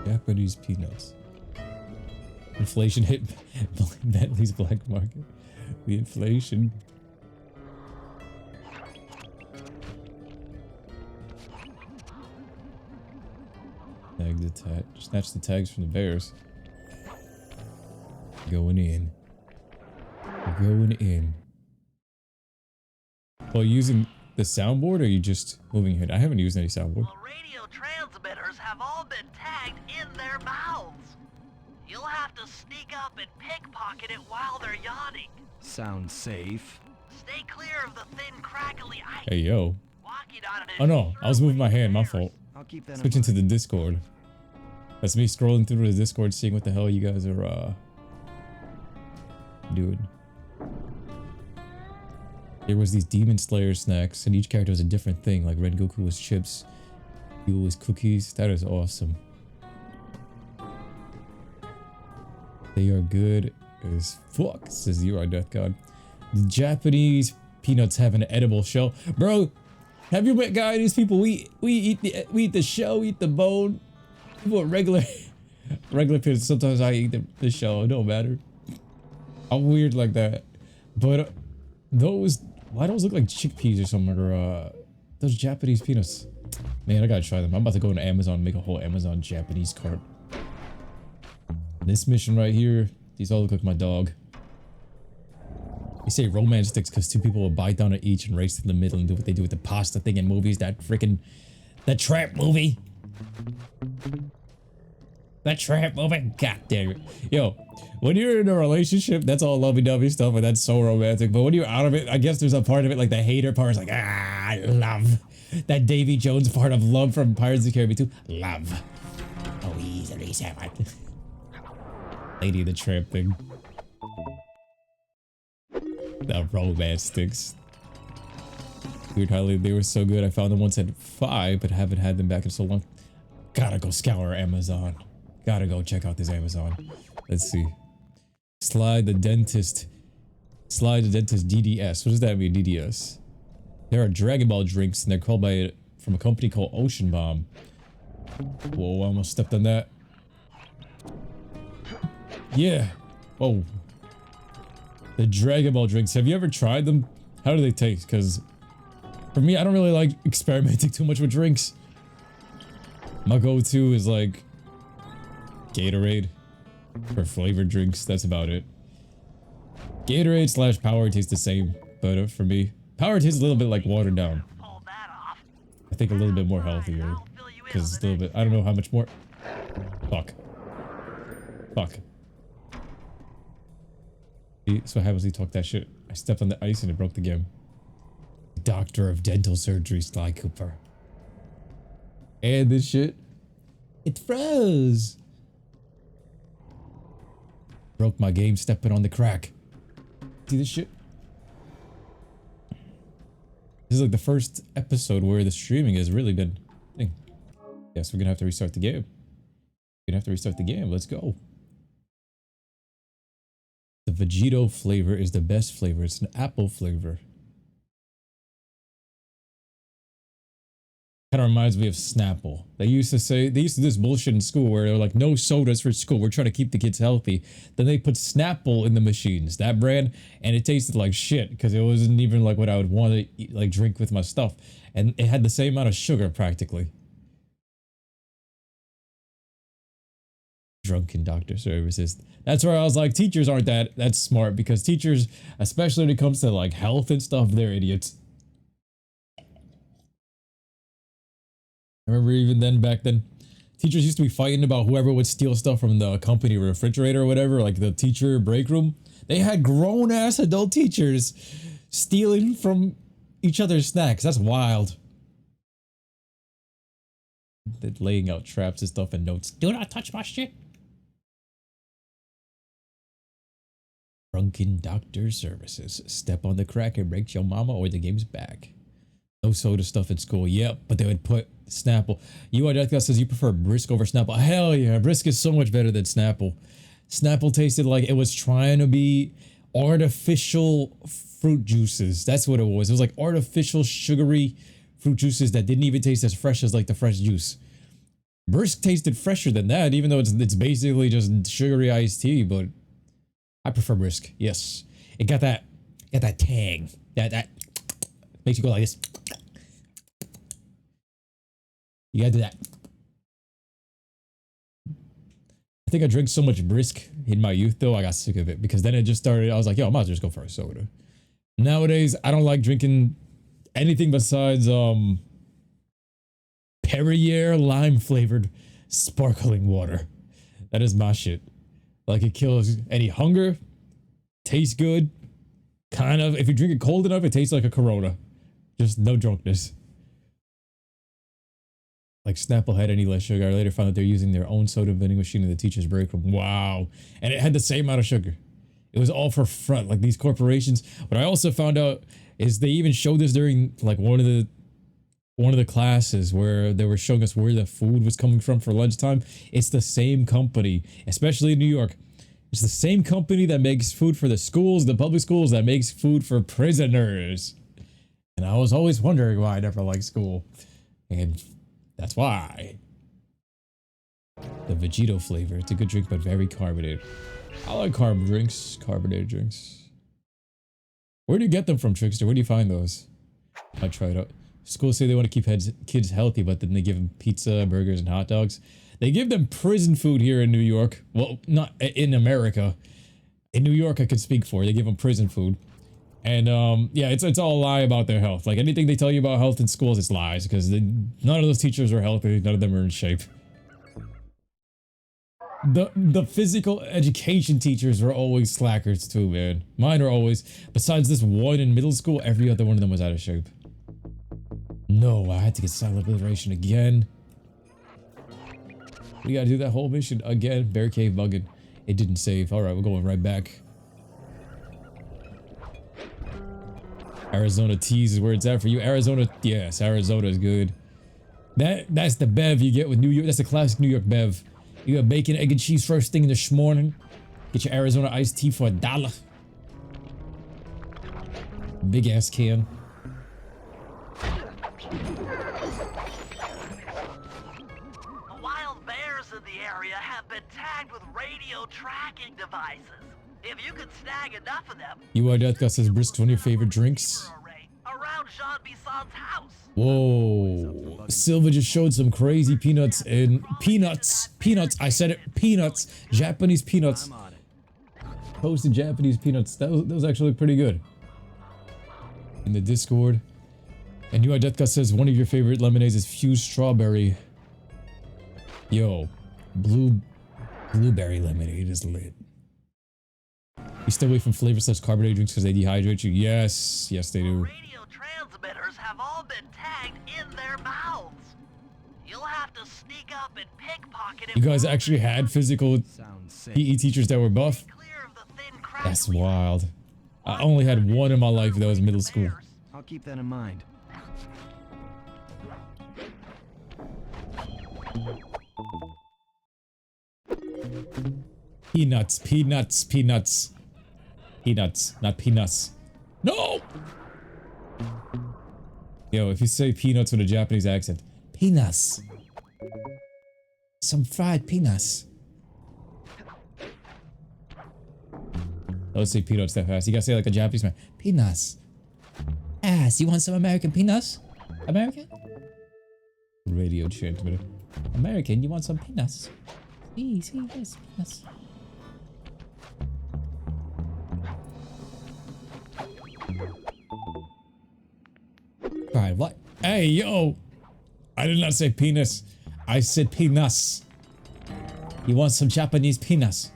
Japanese peanuts. Inflation hit Bentley's black market. The inflation. Tag the tag. Snatch the tags from the bears. Going in. Going in. Well, using the soundboard, or are you just moving it? I haven't used any soundboard. The radio transmitters have all been tagged in their mouths. You'll have to sneak up and pickpocket it while they're yawning. Sounds safe. Stay clear of the thin, crackly ice. Hey, yo. Walking on it Oh, no. I was moving my hand. My fault. I'll keep that in Switching to mind. the Discord. That's me scrolling through the Discord, seeing what the hell you guys are, doing. There was these Demon Slayer snacks, and each character was a different thing. Like Red Goku was chips, Yu was cookies. That is awesome. They are good as fuck, says the Death God. The Japanese peanuts have an edible shell. Bro, have you met these people? We eat the shell, eat the bone. People with regular peanuts. Sometimes I eat the shell. It don't matter. I'm weird like that. But why those look like chickpeas or something? Or those Japanese peanuts. Man, I gotta try them. I'm about to go on Amazon and make a whole Amazon Japanese cart. This mission right here, these all look like my dog. You say romance sticks because two people will bite down at each and race to the middle and do what they do with the pasta thing in movies. That trap movie. That trap movie. God damn it. Yo, when you're in a relationship, that's all lovey-dovey stuff and that's so romantic. But when you're out of it, I guess there's a part of it, like the hater part is like, I love. That Davy Jones part of love from Pirates of the Caribbean 2. Love. Oh, easily seven. Lady the Tramp thing. The romance sticks. Weird how they were so good. I found them once at 5, but haven't had them back in so long. Gotta go scour Amazon. Gotta go check out this Amazon. Let's see. Sly the Dentist DDS. What does that mean, DDS? There are Dragon Ball drinks, and they're called from a company called Ocean Bomb. Whoa, I almost stepped on that. Yeah. Oh. The Dragon Ball drinks. Have you ever tried them? How do they taste? Because for me, I don't really like experimenting too much with drinks. My go-to is like Gatorade for flavored drinks. That's about it. Gatorade / Power tastes the same, but for me, Power tastes a little bit like watered down. Pull that off. I think a little bit more healthier because it's a little bit. I don't know how much more. Fuck. So what happens? He talked that shit. I stepped on the ice and it broke the game. Doctor of Dental Surgery, Sly Cooper. And this shit, it froze. Broke my game stepping on the crack. See this shit? This is like the first episode where the streaming has really been. Yes, we're gonna have to restart the game. Let's go. The Vegito flavor is the best flavor. It's an apple flavor. Kind of reminds me of Snapple. They used to do this bullshit in school where they're like, no sodas for school. We're trying to keep the kids healthy. Then they put Snapple in the machines, that brand, and it tasted like shit because it wasn't even like what I would want to eat, like drink with my stuff. And it had the same amount of sugar practically. Drunken doctor services. That's where I was like, teachers aren't that's smart because teachers, especially when it comes to like health and stuff, they're idiots. I remember even back then, teachers used to be fighting about whoever would steal stuff from the company refrigerator or whatever, like the teacher break room. They had grown ass adult teachers stealing from each other's snacks. That's wild. They're laying out traps and stuff and notes. Do not touch my shit. Drunken doctor services. Step on the crack and break your mama or the game's back. No soda stuff in school. Yep, but they would put Snapple. Death says you prefer Brisk over Snapple. Hell yeah, Brisk is so much better than Snapple. Snapple tasted like it was trying to be artificial fruit juices. That's what it was. It was like artificial sugary fruit juices that didn't even taste as fresh as like the fresh juice. Brisk tasted fresher than that, even though it's basically just sugary iced tea, but I prefer Brisk. Yes. It got that tang. That makes you go like this. You gotta do that. I think I drank so much brisk in my youth though, I got sick of it because then it just started, I was like, yo, I might as well just go for a soda. Nowadays, I don't like drinking anything besides Perrier lime flavored sparkling water. That is my shit. Like it kills any hunger, tastes good, kind of. If you drink it cold enough, it tastes like a Corona. Just no drunkenness. Like Snapple had any less sugar. I later found that they're using their own soda vending machine in the teacher's break room. Wow. And it had the same amount of sugar. It was all for front, like these corporations. What I also found out is they even showed this during like one of the classes where they were showing us where the food was coming from for lunchtime. It's the same company, especially in New York. It's the same company that makes food for the schools, the public schools, that makes food for prisoners. And I was always wondering why I never liked school. And that's why. The Vegito flavor. It's a good drink, but very carbonated. I like carbonated drinks. Where do you get them from, Trickster? Where do you find those? I try it out. Schools say they want to keep kids healthy, but then they give them pizza, burgers, and hot dogs. They give them prison food here in New York. Well, not in America. In New York, I could speak for. They give them prison food. And yeah, it's all a lie about their health. Like anything they tell you about health in schools, it's lies because none of those teachers are healthy. None of them are in shape. The physical education teachers were always slackers too, man. Mine are always, besides this one in middle school, every other one of them was out of shape. No, I had to get silent liberation again. We gotta do that whole mission again. Bear cave bugging. It didn't save. Alright, we're going right back. Arizona teas is where it's at for you. Arizona, yes, Arizona is good. That's the bev you get with New York. That's the classic New York bev. You got bacon, egg, and cheese first thing in the morning. Get your Arizona iced tea for $1. Big ass can. Wild bears in the area have been tagged with radio tracking devices. If you could snag enough of them, UI Deathgust says brisk's one of your favorite drinks. Around Jean Bisson's house. Whoa. Silva just showed some crazy peanuts and peanuts. I said it. Peanuts. Japanese peanuts. Toasted Japanese peanuts. Those actually look pretty good. In the Discord. And UI Deathgust says one of your favorite lemonades is fused strawberry. Yo. Blueberry lemonade is lit. You stay away from flavors such as carbonated drinks because they dehydrate you. Yes, they do. Radio transmitters have all been tagged in their mouths. You'll have to sneak up and pickpocket it. You guys actually had physical PE teachers that were buff? That's wild. I only had one in my life that was middle school. I'll keep that in mind. Peanuts. Peanuts, not peanuts. No! Yo, if you say peanuts with a Japanese accent. Peanuts. Some fried peanuts. Don't say peanuts that fast. You gotta say like a Japanese man. Peanuts. Ass, you want some American peanuts? American? Radio transmitter. American, you want some peanuts? Yes, peanuts. Alright, what? Hey, yo! I did not say penis. I said peanuts. You want some Japanese peanuts?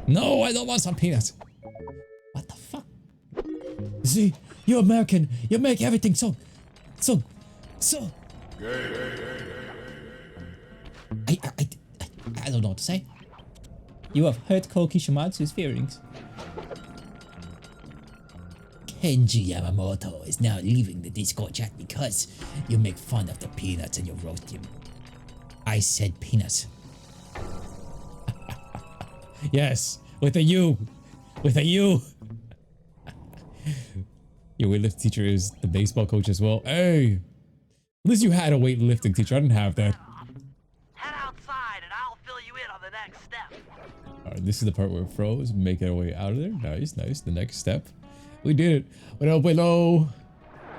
No, I don't want some peanuts. What the fuck? See, you're American. You make everything so. I don't know what to say. You have hurt Koki Shimatsu's feelings. Kenji Yamamoto is now leaving the Discord chat because you make fun of the peanuts and you roast him. I said peanuts. Yes, with a U. With a U. Your weightlifting teacher is the baseball coach as well. Hey, at least you had a weightlifting teacher. I didn't have that. Head outside and I'll fill you in on the next step. Alright, this is the part where it froze. Making our way out of there. Nice. The next step. We did it. What up, hello?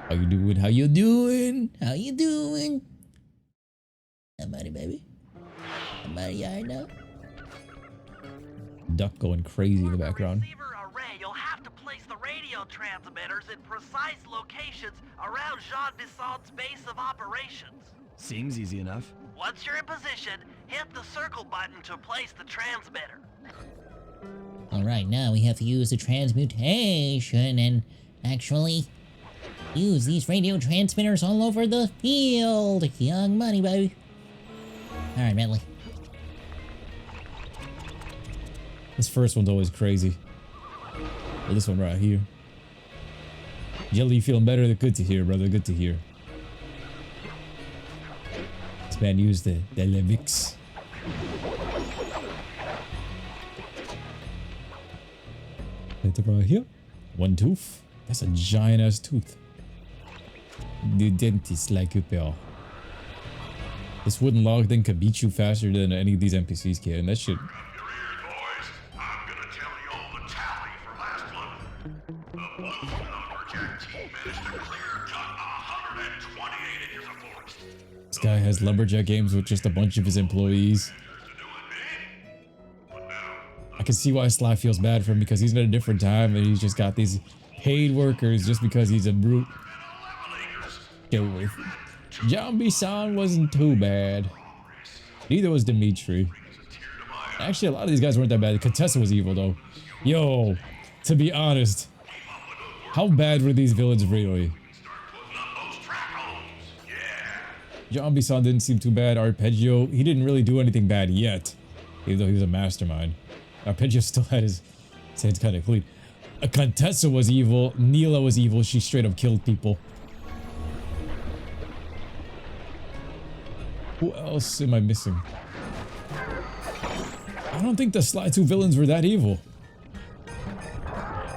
How you doing? I'm money, baby. money, I know. Duck going crazy in the For background. receiver array, you'll have to place the radio transmitters in precise locations around Jean Bisson's base of operations. Seems easy enough. Once you're in position, hit the circle button to place the transmitter. Alright, now we have to use the transmutation and actually use these radio transmitters all over the field. Young money, baby. Alright, Bentley. This first one's always crazy. Well, this one right here. Jelly, you feeling better? Good to hear, brother. Good to hear. This man used the Levix. Right here. One tooth. That's a giant ass tooth. The dentist, Sly Cooper. This wooden log thing could beat you faster than any of these NPCs can. That shit. I'm gonna tell you all the tally for last month. The Blue Lumberjack team managed to clear cut 128 acres of forest. This guy has Lumberjack games with just a bunch of his employees. I can see why Sly feels bad for him because he's in a different time and he's just got these paid workers just because he's a brute. Get with it. John Bisson wasn't too bad. Neither was Dimitri. Actually, a lot of these guys weren't that bad. Contessa was evil though. Yo, to be honest, how bad were these villains really? John Bisson didn't seem too bad. Arpeggio, he didn't really do anything bad yet, even though he was a mastermind. Arpeggio still had his hands kind of clean. Contessa was evil. Neela was evil. She straight up killed people. Who else am I missing? I don't think the Sly 2 villains were that evil.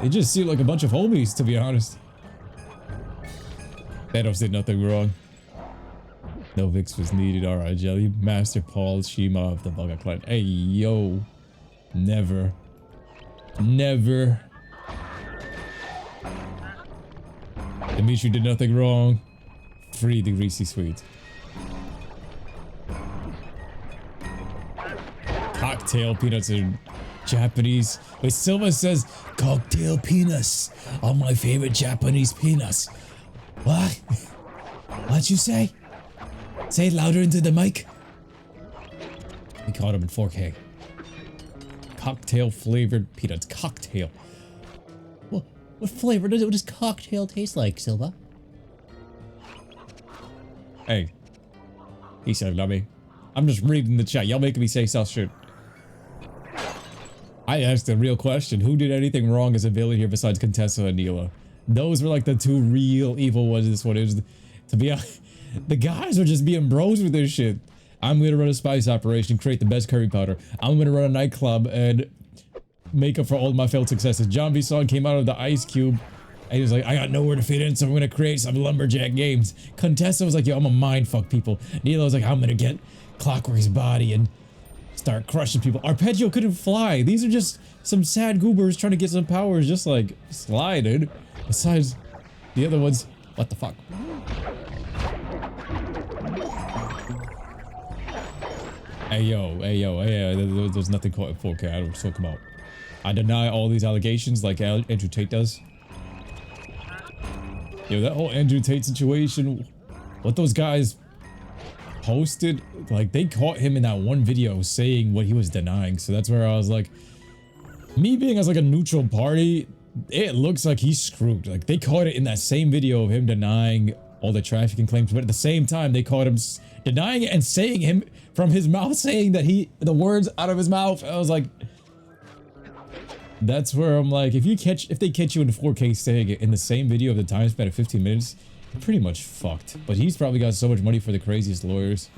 They just seem like a bunch of homies, to be honest. Thanos did nothing wrong. No Vix was needed. Alright, Jelly. Master Paul, Shima of the Bugger clan. Hey, yo. Never. Never. Dimitri did nothing wrong. Free the greasy sweet. Cocktail peanuts are Japanese. Wait, Silva says cocktail peanuts are my favorite Japanese peanuts. What? What'd you say? Say it louder into the mic. We caught him in 4K. Cocktail flavored peanuts. Cocktail. What flavor does cocktail taste like, Silva? Hey. He said, not me. I'm just reading the chat. Y'all making me say stuff shit. I asked a real question. Who did anything wrong as a villain here besides Contessa and Neela? Those were like the two real evil ones. This one is, to be honest, the guys are just being bros with this shit. I'm gonna run a spice operation, create the best curry powder. I'm gonna run a nightclub and make up for all my failed successes. John Bisson came out of the ice cube and he was like, I got nowhere to fit in, so I'm gonna create some Lumberjack games. Contessa was like, yo, I'm gonna mind fuck people. Neela was like, I'm gonna get Clockwork's body and start crushing people. Arpeggio couldn't fly. These are just some sad goobers trying to get some powers, just like Sly, dude. Besides the other ones, what the fuck? Hey yo, there's nothing called in 4K. I don't talk about. I deny all these allegations like Andrew Tate does. Yo, that whole Andrew Tate situation, what those guys posted, like they caught him in that one video saying what he was denying. So that's where I was like, me being as like a neutral party, it looks like he's screwed. Like they caught it in that same video of him denying all the trafficking claims, but at the same time they caught him denying it and saying him from his mouth, saying that the words out of his mouth. I was like, that's where I'm like, if they catch you in 4K saying it in the same video of the time span of 15 minutes, you're pretty much fucked. But he's probably got so much money for the craziest lawyers.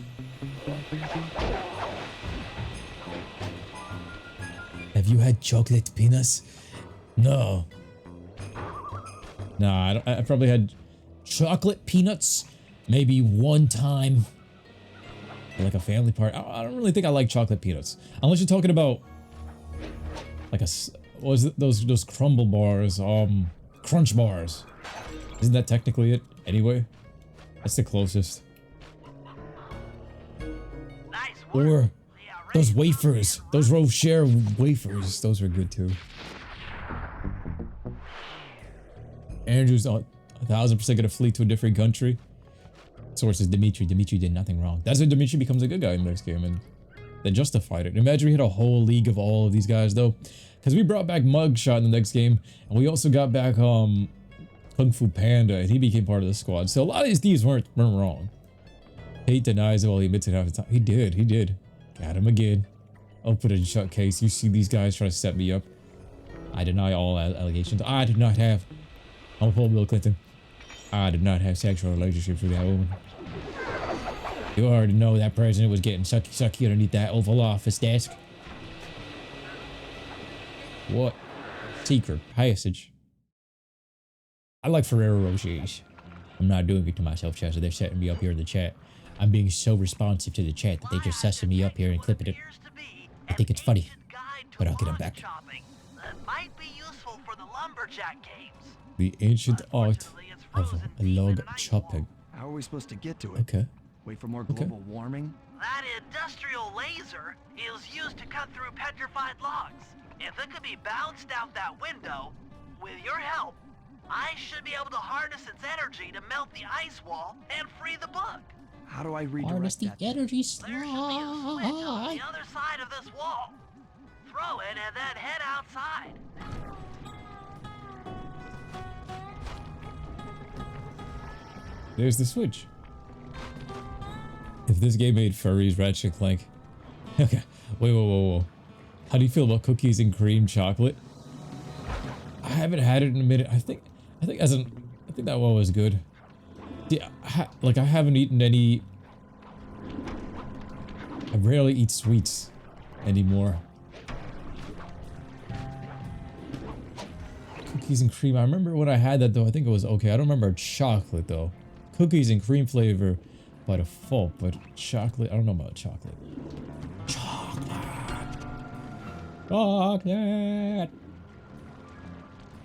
Have you had chocolate peanuts? No. Nah, I probably had chocolate peanuts maybe one time. Like a family party. I don't really think I like chocolate peanuts. Unless you're talking about like what was it? Those crumble bars, crunch bars. Isn't that technically it? Anyway, that's the closest. Nice Or work. The Those wafers, those Rocher wafers, those are good too. Andrew's 1000% gonna flee to a different country. Source is Dimitri. Dimitri did nothing wrong. That's when Dimitri becomes a good guy in the next game, and they justified it. Imagine we had a whole league of all of these guys though, because we brought back Mugshot in the next game, and we also got back Kung Fu Panda, and he became part of the squad. So a lot of these thieves weren't wrong. He denies it while he admits it half the time. He did. Got him again. Open and shut case. You see these guys trying to set me up. I deny all allegations. I did not have. I'm Paul Bill Clinton. I did not have sexual relationships with that woman. You already know that president was getting sucky underneath that Oval Office desk. What? Secret passage. I like Ferrero Rochers. I'm not doing it to myself, Chester. They're setting me up here in the chat. I'm being so responsive to the chat that they just sussing me up here and clipping it. I think it's funny, but I'll get them back. That might be useful for the Lumberjack games. The ancient art of log chopping. How are we supposed to get to it? Okay. Wait for more global warming? That industrial laser is used to cut through petrified logs. If it could be bounced out that window, with your help, I should be able to harness its energy to melt the ice wall and free the bug. How do I redirect Harness the that? energy There should be a switch on the other side of this wall. Throw it and then head outside. There's the switch. If this game made furries, Ratchet and Clank. Okay. Wait, whoa. How do you feel about cookies and cream chocolate? I haven't had it in a minute. I think that one was good. Yeah, I haven't eaten any. I rarely eat sweets anymore. Cookies and cream. I remember when I had that though. I think it was okay. I don't remember chocolate though. Cookies and cream flavor by default, but chocolate. I don't know about chocolate. Chocolate.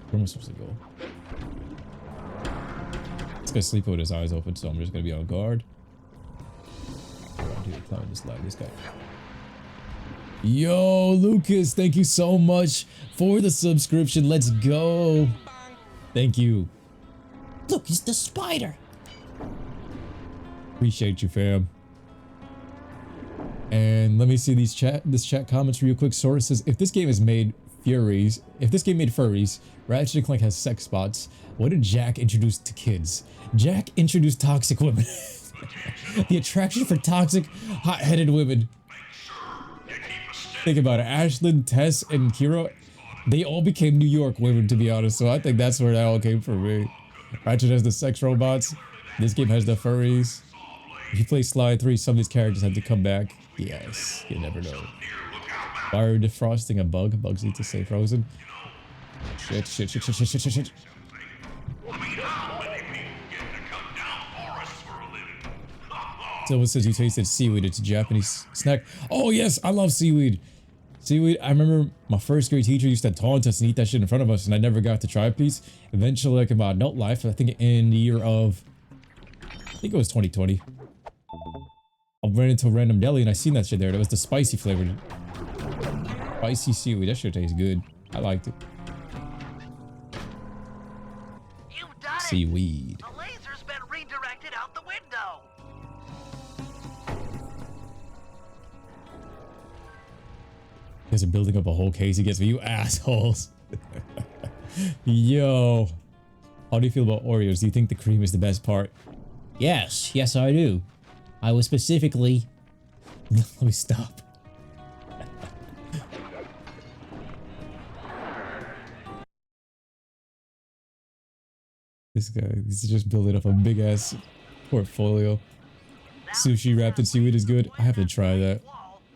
Where am I supposed to go? This guy's sleeping with his eyes open, so I'm just gonna be on guard. Dude, climb this ladder, this guy. Yo, Lucas, thank you so much for the subscription. Let's go. Thank you. Look, it's the spider. Appreciate you, fam. And let me see this chat comments real quick. Source says, if this game is made furries, Ratchet and Clank has sex spots. What did Jack introduce to kids? Jack introduced toxic women. The attraction for toxic, hot-headed women. Think about it. Ashlyn, Tess, and Kira, they all became New York women, to be honest. So I think that's where that all came from, me. Ratchet has the sex robots. This game has the furries. If you play Sly 3, some of these characters have to come back. Yes, you never know. Why are defrosting a bug? Bugs need to stay frozen. Shit. Someone says you tasted seaweed. It's a Japanese snack. Oh yes, I love seaweed. Seaweed, I remember my first grade teacher used to taunt us and eat that shit in front of us, and I never got to try a piece. Eventually, like in my adult life, I think in the year of, I think it was 2020. I ran into a random deli and I seen that shit there. That was the spicy flavored. Spicy seaweed. That shit tastes good. I liked it. You've done it. Seaweed. The laser's been redirected out the window. You guys are building up a whole case against me, you assholes. Yo. How do you feel about Oreos? Do you think the cream is the best part? Yes, I do. I was specifically... Let me stop. This guy, he's just building up a big ass portfolio. Sushi wrapped in seaweed is good. I have to try that.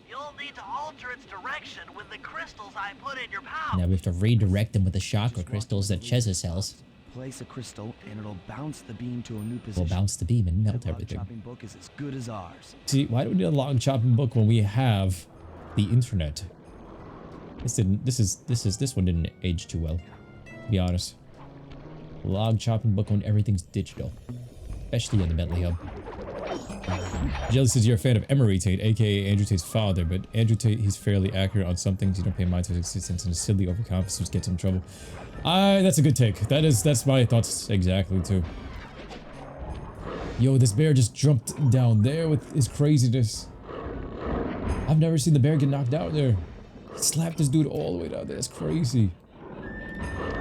You'll need to alter its direction with the crystals I put in your pouch. Now we have to redirect them with the chakra crystals that Cheza sells. Place a crystal and it'll bounce the beam to a new position. We'll bounce the beam and melt The log everything. chopping book is as good as ours. See, why do we need a log chopping book when we have the internet? This one didn't age too well, to be honest. Log chopping book when everything's digital, especially in the Bentley Hub. Jelly says you're a fan of Emery Tate, aka Andrew Tate's father, but Andrew Tate, he's fairly accurate on some things. You don't pay mind to his existence, and his silly overconfidence which gets him in trouble. That's a good take. That's my thoughts exactly too. Yo, this bear just jumped down there with his craziness. I've never seen the bear get knocked out there. He slapped this dude all the way down there. That's crazy.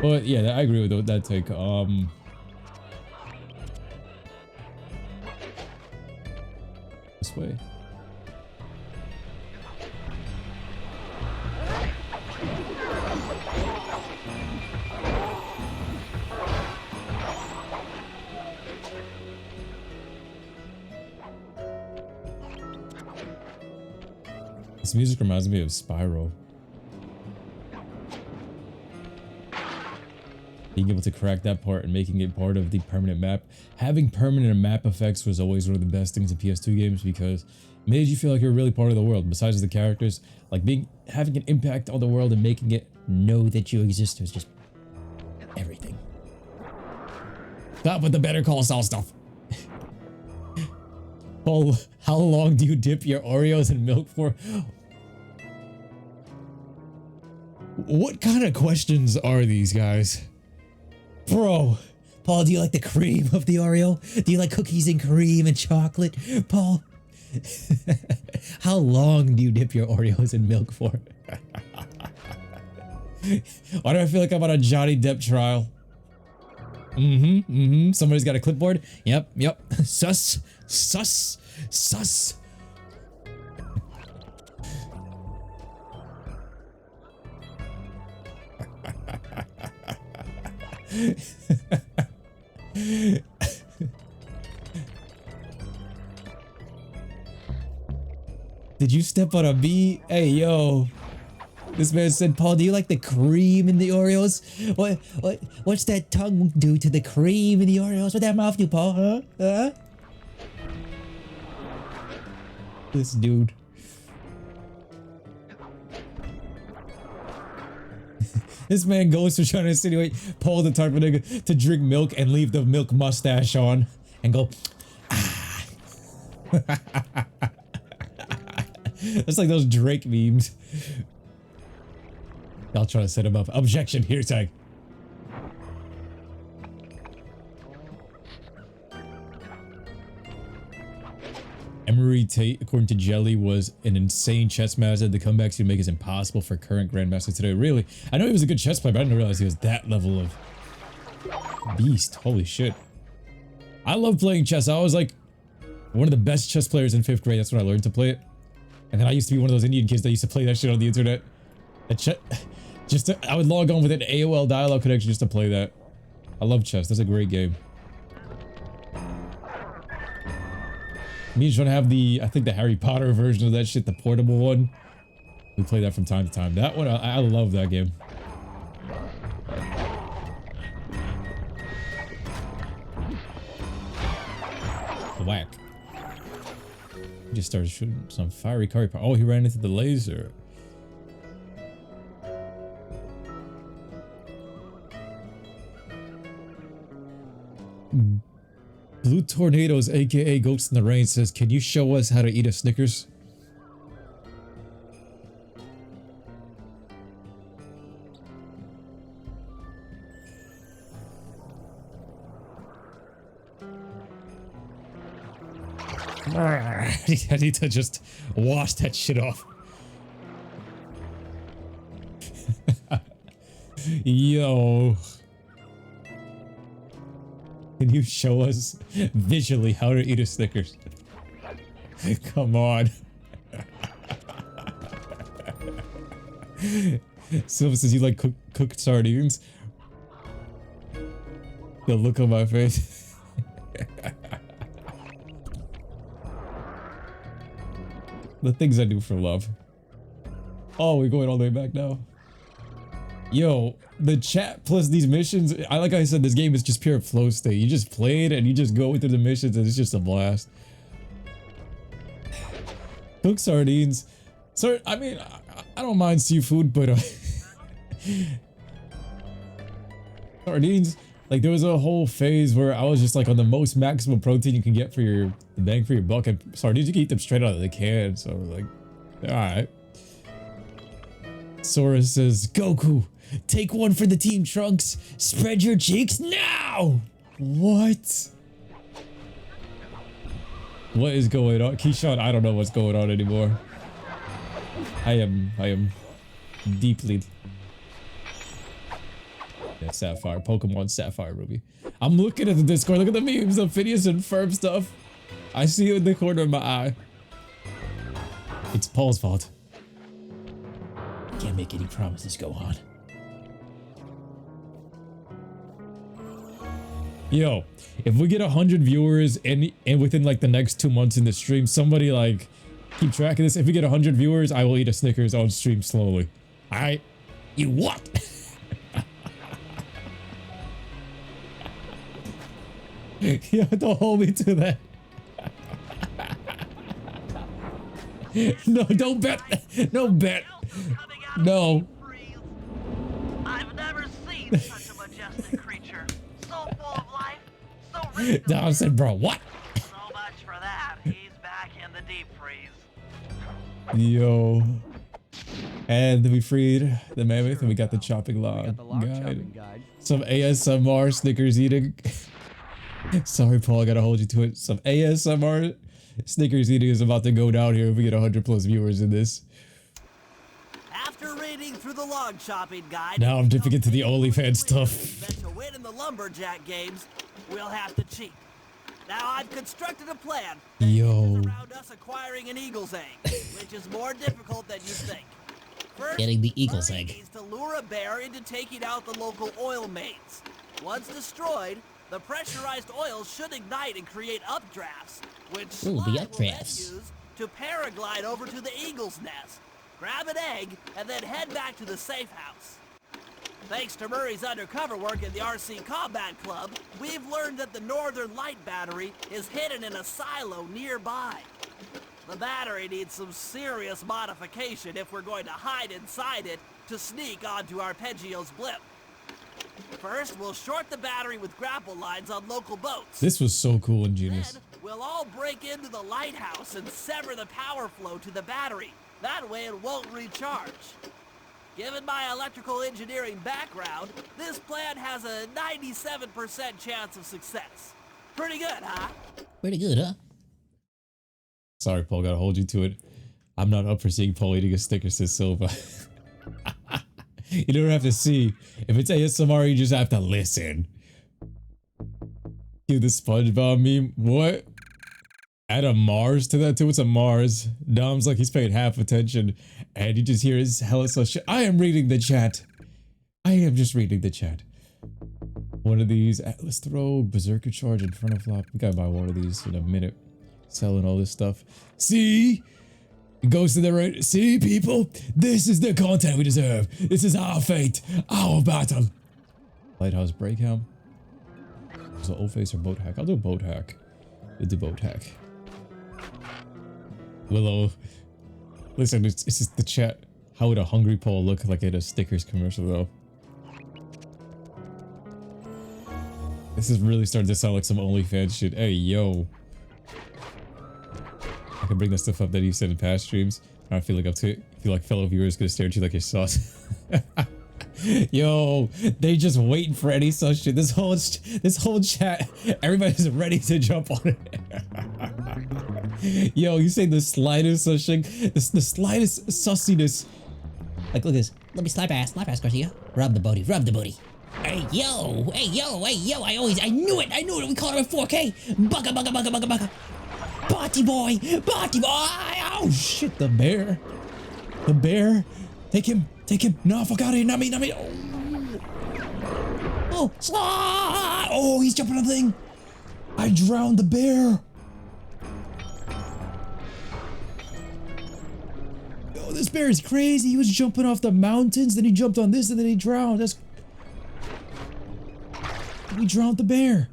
But yeah, I agree with that take. This way. This music reminds me of Spyro. Being able to crack that part and making it part of the permanent map. Having permanent map effects was always one of the best things in PS2 games because it made you feel like you're really part of the world. Besides the characters, like having an impact on the world and making it know that you exist was just everything. Stop with the Better Call Saul stuff. Oh, how long do you dip your Oreos in milk for? What kind of questions are these, guys? Bro, Paul, do you like the cream of the Oreo? Do you like cookies and cream and chocolate? Paul, how long do you dip your Oreos in milk for? Why do I feel like I'm on a Johnny Depp trial? Somebody's got a clipboard. Yep. Sus. Did you step on a bee? Hey, yo. This man said, Paul, do you like the cream in the Oreos? What's that tongue do to the cream in the Oreos? What that mouth do, Paul? Huh? This dude. This man goes to trying to insinuate Paul the type of nigga to drink milk and leave the milk mustache on and go, ah. That's like those Drake memes. I'll try to set him up. Objection, hearsay. Emery Tate, according to Jelly, was an insane chess master. The comebacks he'd make is impossible for current grandmasters today. Really? I know he was a good chess player, but I didn't realize he was that level of beast. Holy shit. I love playing chess. I was like one of the best chess players in 5th grade. That's when I learned to play it. And then I used to be one of those Indian kids that used to play that shit on the internet. I would log on with an AOL dial-up connection just to play that. I love chess. That's a great game. Me just want to have I think the Harry Potter version of that shit, the portable one. We play that from time to time. That one, I love that game. Whack. He just started shooting some fiery curry. Oh, he ran into the laser. Blue Tornadoes, aka Ghost in the Rain, says, can you show us how to eat a Snickers? I need to just wash that shit off. Yo. Can you show us visually how to eat a Snickers? Come on. Silva says you like cooked sardines. The look on my face. The things I do for love. Oh, we're going all the way back now. Yo, the chat plus these missions, like I said, this game is just pure flow state. You just play it and you just go through the missions and it's just a blast. Cooked sardines. So, I mean, I don't mind seafood, but sardines, Like there was a whole phase where I was just like on the most maximum protein you can get for your bang for your buck, and sardines you can eat them straight out of the can. So like, all right. Sora says, Goku, take one for the team, Trunks. Spread your cheeks now. What? What is going on? Keyshawn, I don't know what's going on anymore. I am deeply. Yeah, Sapphire, Pokemon Sapphire Ruby. I'm looking at the Discord. Look at the memes of Phineas and Ferb stuff. I see it in the corner of my eye. It's Paul's fault. Can't make any promises, Gohan. Yo, if we get 100 viewers and within like the next 2 months in the stream, somebody like keep track of this. If we get 100 viewers, I will eat a Snickers on stream slowly. Alright? You what? You have to hold me to that. No, don't bet. No bet. No. I've never seen such a majestic creature. So full of life, so ready to Dom said, bro, what? So much for that. He's back in the deep freeze. Yo. And we freed the mammoth and we got the chopping log guide. Some ASMR Snickers eating. Sorry, Paul, I gotta hold you to it. Some ASMR Snickers eating is about to go down here if we get 100 plus viewers in this. After reading through the log chopping guide, Now I'm dipping into the OnlyFans stuff. that to win in the Lumberjack games, we'll have to cheat. Now I've constructed a plan that Yo. is around us acquiring an eagle's egg, which is more difficult than you think. First, Getting the eagle's Murray egg. needs to lure a bear into taking out the local oil mains. Once destroyed, the pressurized oil should ignite and create updrafts, which Ooh, the Sly will then updrafts. use to paraglide over to the eagle's nest, grab an egg, and then head back to the safe house. Thanks to Murray's undercover work in the RC Combat Club, we've learned that the Northern Light Battery is hidden in a silo nearby. The battery needs some serious modification if we're going to hide inside it to sneak onto Arpeggio's blimp. First, we'll short the battery with grapple lines on local boats. This was so cool and genius. Then, we'll all break into the lighthouse and sever the power flow to the battery. That way it won't recharge. Given my electrical engineering background, this plan has a 97% chance of success. Pretty good, huh? Pretty good, huh? Sorry, Paul, gotta hold you to it. I'm not up for seeing Paul eating a Snicker, says Silva. You don't have to see. If it's ASMR, you just have to listen. Cue the SpongeBob meme. What? Add a Mars to that too? What's a Mars? Dom's like he's paying half attention. And you just hear his hella so shit. I am reading the chat. I am just reading the chat. One of these. Let's throw Berserker Charge in front of flop. We gotta buy one of these in a minute. Selling all this stuff. See? It goes to the right. See, people? This is the content we deserve. This is our fate. Our battle. Lighthouse Breakham. So old face or boat hack? I'll do boat hack. We'll do boat hack. Willow. Listen, it's just the chat. How would a hungry Paul look like in a Snickers commercial though? This is really starting to sound like some OnlyFans shit. Hey, yo. I can bring that stuff up that you said in past streams. I feel like fellow viewers gonna stare at you like you're sauce. Yo, they just waiting for any such shit. This whole chat, everybody's ready to jump on it. Yo, you say the slightest such thing, the slightest sussiness. Like, look at this. Let me slap ass, Garcia. Rub the booty, rub the booty. Hey, yo, hey, yo, hey, yo. I knew it. We called him at 4K. Bugga, bugga, bugga, bugga, bugga. Botty boy, botty boy. Oh, shit, the bear. The bear. Take him. No, fuck out of here. Not me. Oh, Sly. Oh, he's jumping on the thing. I drowned the bear. Oh, this bear is crazy. He was jumping off the mountains, then he jumped on this, and then he drowned. We drowned the bear.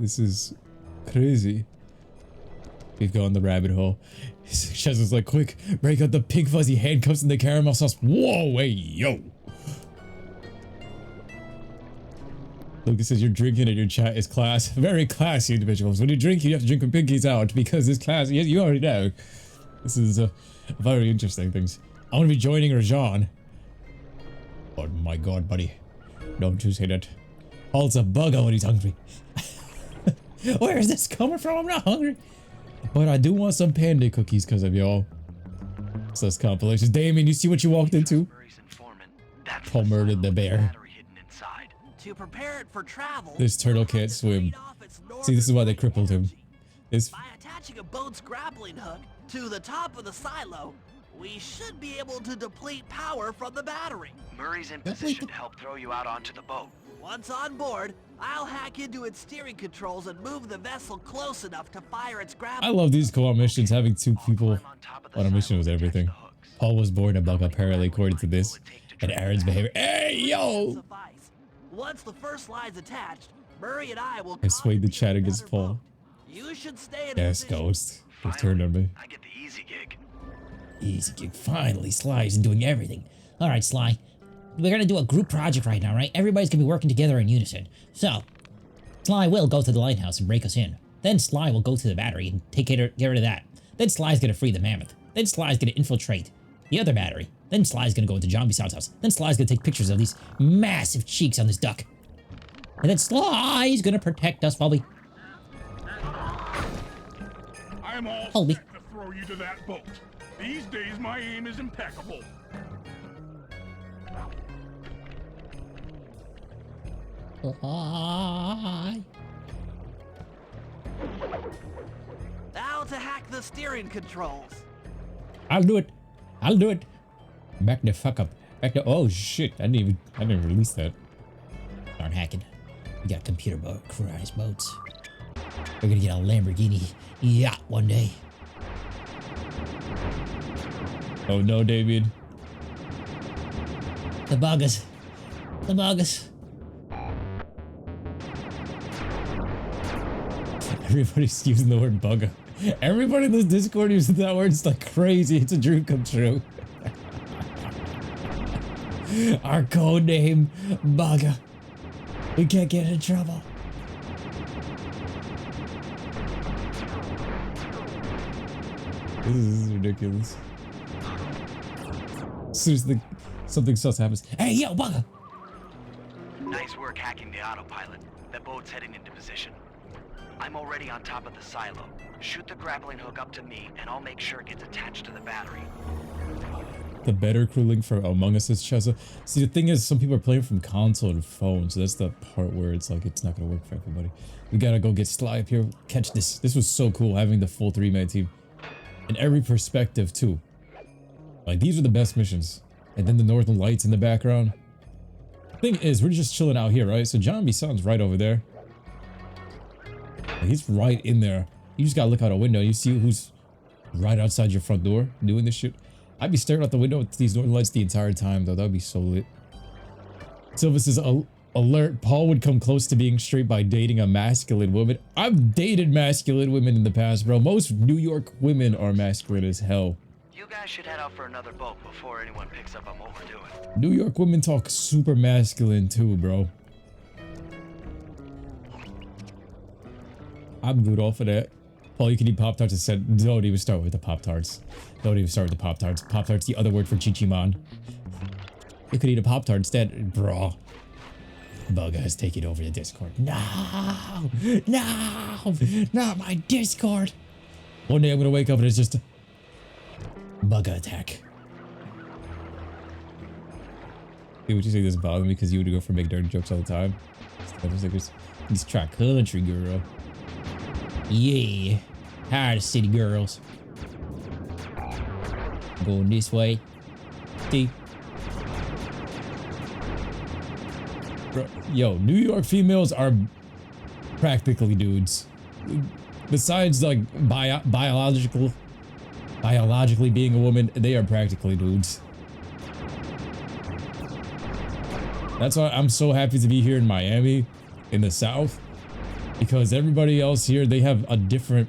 This is crazy. We've gone the rabbit hole. Chezo's like, quick, break out the pink fuzzy handcuffs and the caramel sauce. Whoa, hey, yo. Lucas says, you're drinking and your chat is class. Very classy individuals. When you drink, you have to drink with pinkies out because it's classy. You already know. This is very interesting things. I want to be joining Rajan. Oh my god, buddy. Don't you say that. Paul's a bugger when he's hungry. Where is this coming from? I'm not hungry. But I do want some panda cookies because of y'all. So that's compilations. Damien, you see what you walked into? Paul murdered the bear. To prepare it for travel, This turtle can't swim. See, this is why they crippled him. This by attaching a boat's grappling hook to the top of the silo, we should be able to deplete power from the battery. Murray's in position to help throw you out onto the boat. Once on board, I'll hack into its steering controls and move the vessel close enough to fire its I grappling. love these co-op missions. Having two people on a mission was everything. Paul was born a bug apparently according to this. And Aaron's behavior. Hey, yo! Suffice. Once the first line's attached, Murray and I will I swayed the chat contribute against another Paul. boat. You should stay in Yes, position. Ghost. They've turned on me. I get the easy gig. Easy gig. Finally, Sly's doing everything. All right, Sly. We're gonna do a group project right now, right? Everybody's gonna be working together in unison. So, Sly will go to the lighthouse and break us in. Then Sly will go to the battery and get rid of that. Then Sly's gonna free the mammoth. Then Sly's gonna infiltrate the other battery. Then Sly's gonna go into John Bison's house. Then Sly's gonna take pictures of these massive cheeks on this duck. And then Sly's gonna protect us while we... I'm all Hold me. set to throw you to that boat. These days, my aim is impeccable. Sly. Now to hack the steering controls. I'll do it. I'll do it. Back the fuck up. Back the... Oh, shit. I didn't release that. Aren't hacking. We got computer crewized boats. We're gonna get a Lamborghini yacht one day. Oh, no, David. The buggers. The buggers. Everybody's using the word bugger. Everybody in this Discord uses that word. It's like crazy. It's a dream come true. Our code name, Bugger. We can't get in trouble. This is ridiculous. As soon as something sus happens. Hey, yo, Bugger! Nice work hacking the autopilot. The boat's heading into position. I'm already on top of the silo. Shoot the grappling hook up to me, and I'll make sure it gets attached to the battery. The better crew link for Among Us is Chesa. See, the thing is, some people are playing from console and phone, so that's the part where it's like, it's not gonna work for everybody. We gotta go get Sly up here, catch this. This was so cool, having the full 3-man team. In every perspective, too. Like, these are the best missions. And then the Northern Lights in the background. Thing is, we're just chilling out here, right? So John Bison's right over there. Like, he's right in there. You just gotta look out a window. You see who's right outside your front door doing this shit. I'd be staring out the window at these Northern Lights the entire time, though. That would be so lit. Silva says, alert, Paul would come close to being straight by dating a masculine woman. I've dated masculine women in the past, bro. Most New York women are masculine as hell. You guys should head out for another boat before anyone picks up I'm overdoing. New York women talk super masculine too, bro. I'm good off of that. Paul, you can eat Pop-Tarts instead. Don't even start with the Pop-Tarts. Don't even start with the Pop-Tarts. Pop-Tarts, the other word for Chichiman. You could eat a Pop-Tart instead, bro. Bugger has taken over the Discord. No! No! Not my Discord! One day I'm gonna wake up and it's just a Bugger attack. Hey, would you say this bothers me because you would go for big dirty jokes all the time? I was like, these track country girl. Yeah. Hi, the city girls. Going this way. See? Bro, yo, New York females are practically dudes. Besides, like, biologically being a woman, they are practically dudes. That's why I'm so happy to be here in Miami, in the South, because everybody else here, they have a different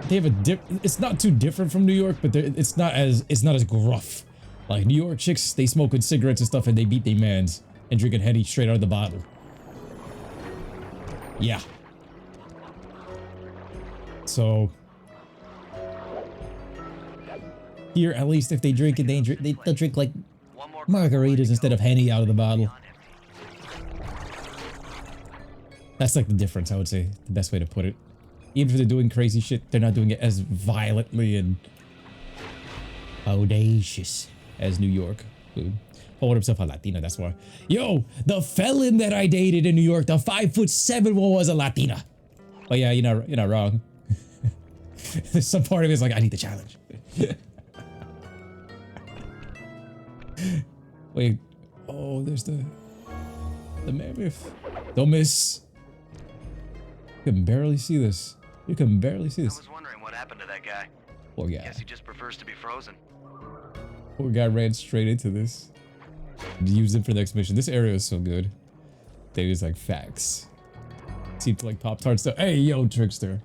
they have a it's not too different from New York, but it's not as gruff. Like New York chicks, they smoking cigarettes and stuff, and they beat their mans and drinking Henny straight out of the bottle. Yeah. So here, at least if they drink it, they'll drink like margaritas instead of Henny out of the bottle. That's like the difference, I would say, the best way to put it. Even if they're doing crazy shit, they're not doing it as violently and audacious as New York. Hold himself a Latina, that's why. Yo, the felon that I dated in New York, the 5'7" one was a Latina. Oh yeah, you're not wrong. There's some part of it's like, I need the challenge. Wait, oh, there's the mammoth. Don't miss. You can barely see this. You can barely see this. I was wondering what happened to that guy. Poor guy. Guess he just prefers to be frozen. Poor guy ran straight into this. Use him for the next mission. This area is so good. They was like facts. Seemed like Pop-Tarts though. Hey, yo, Trickster.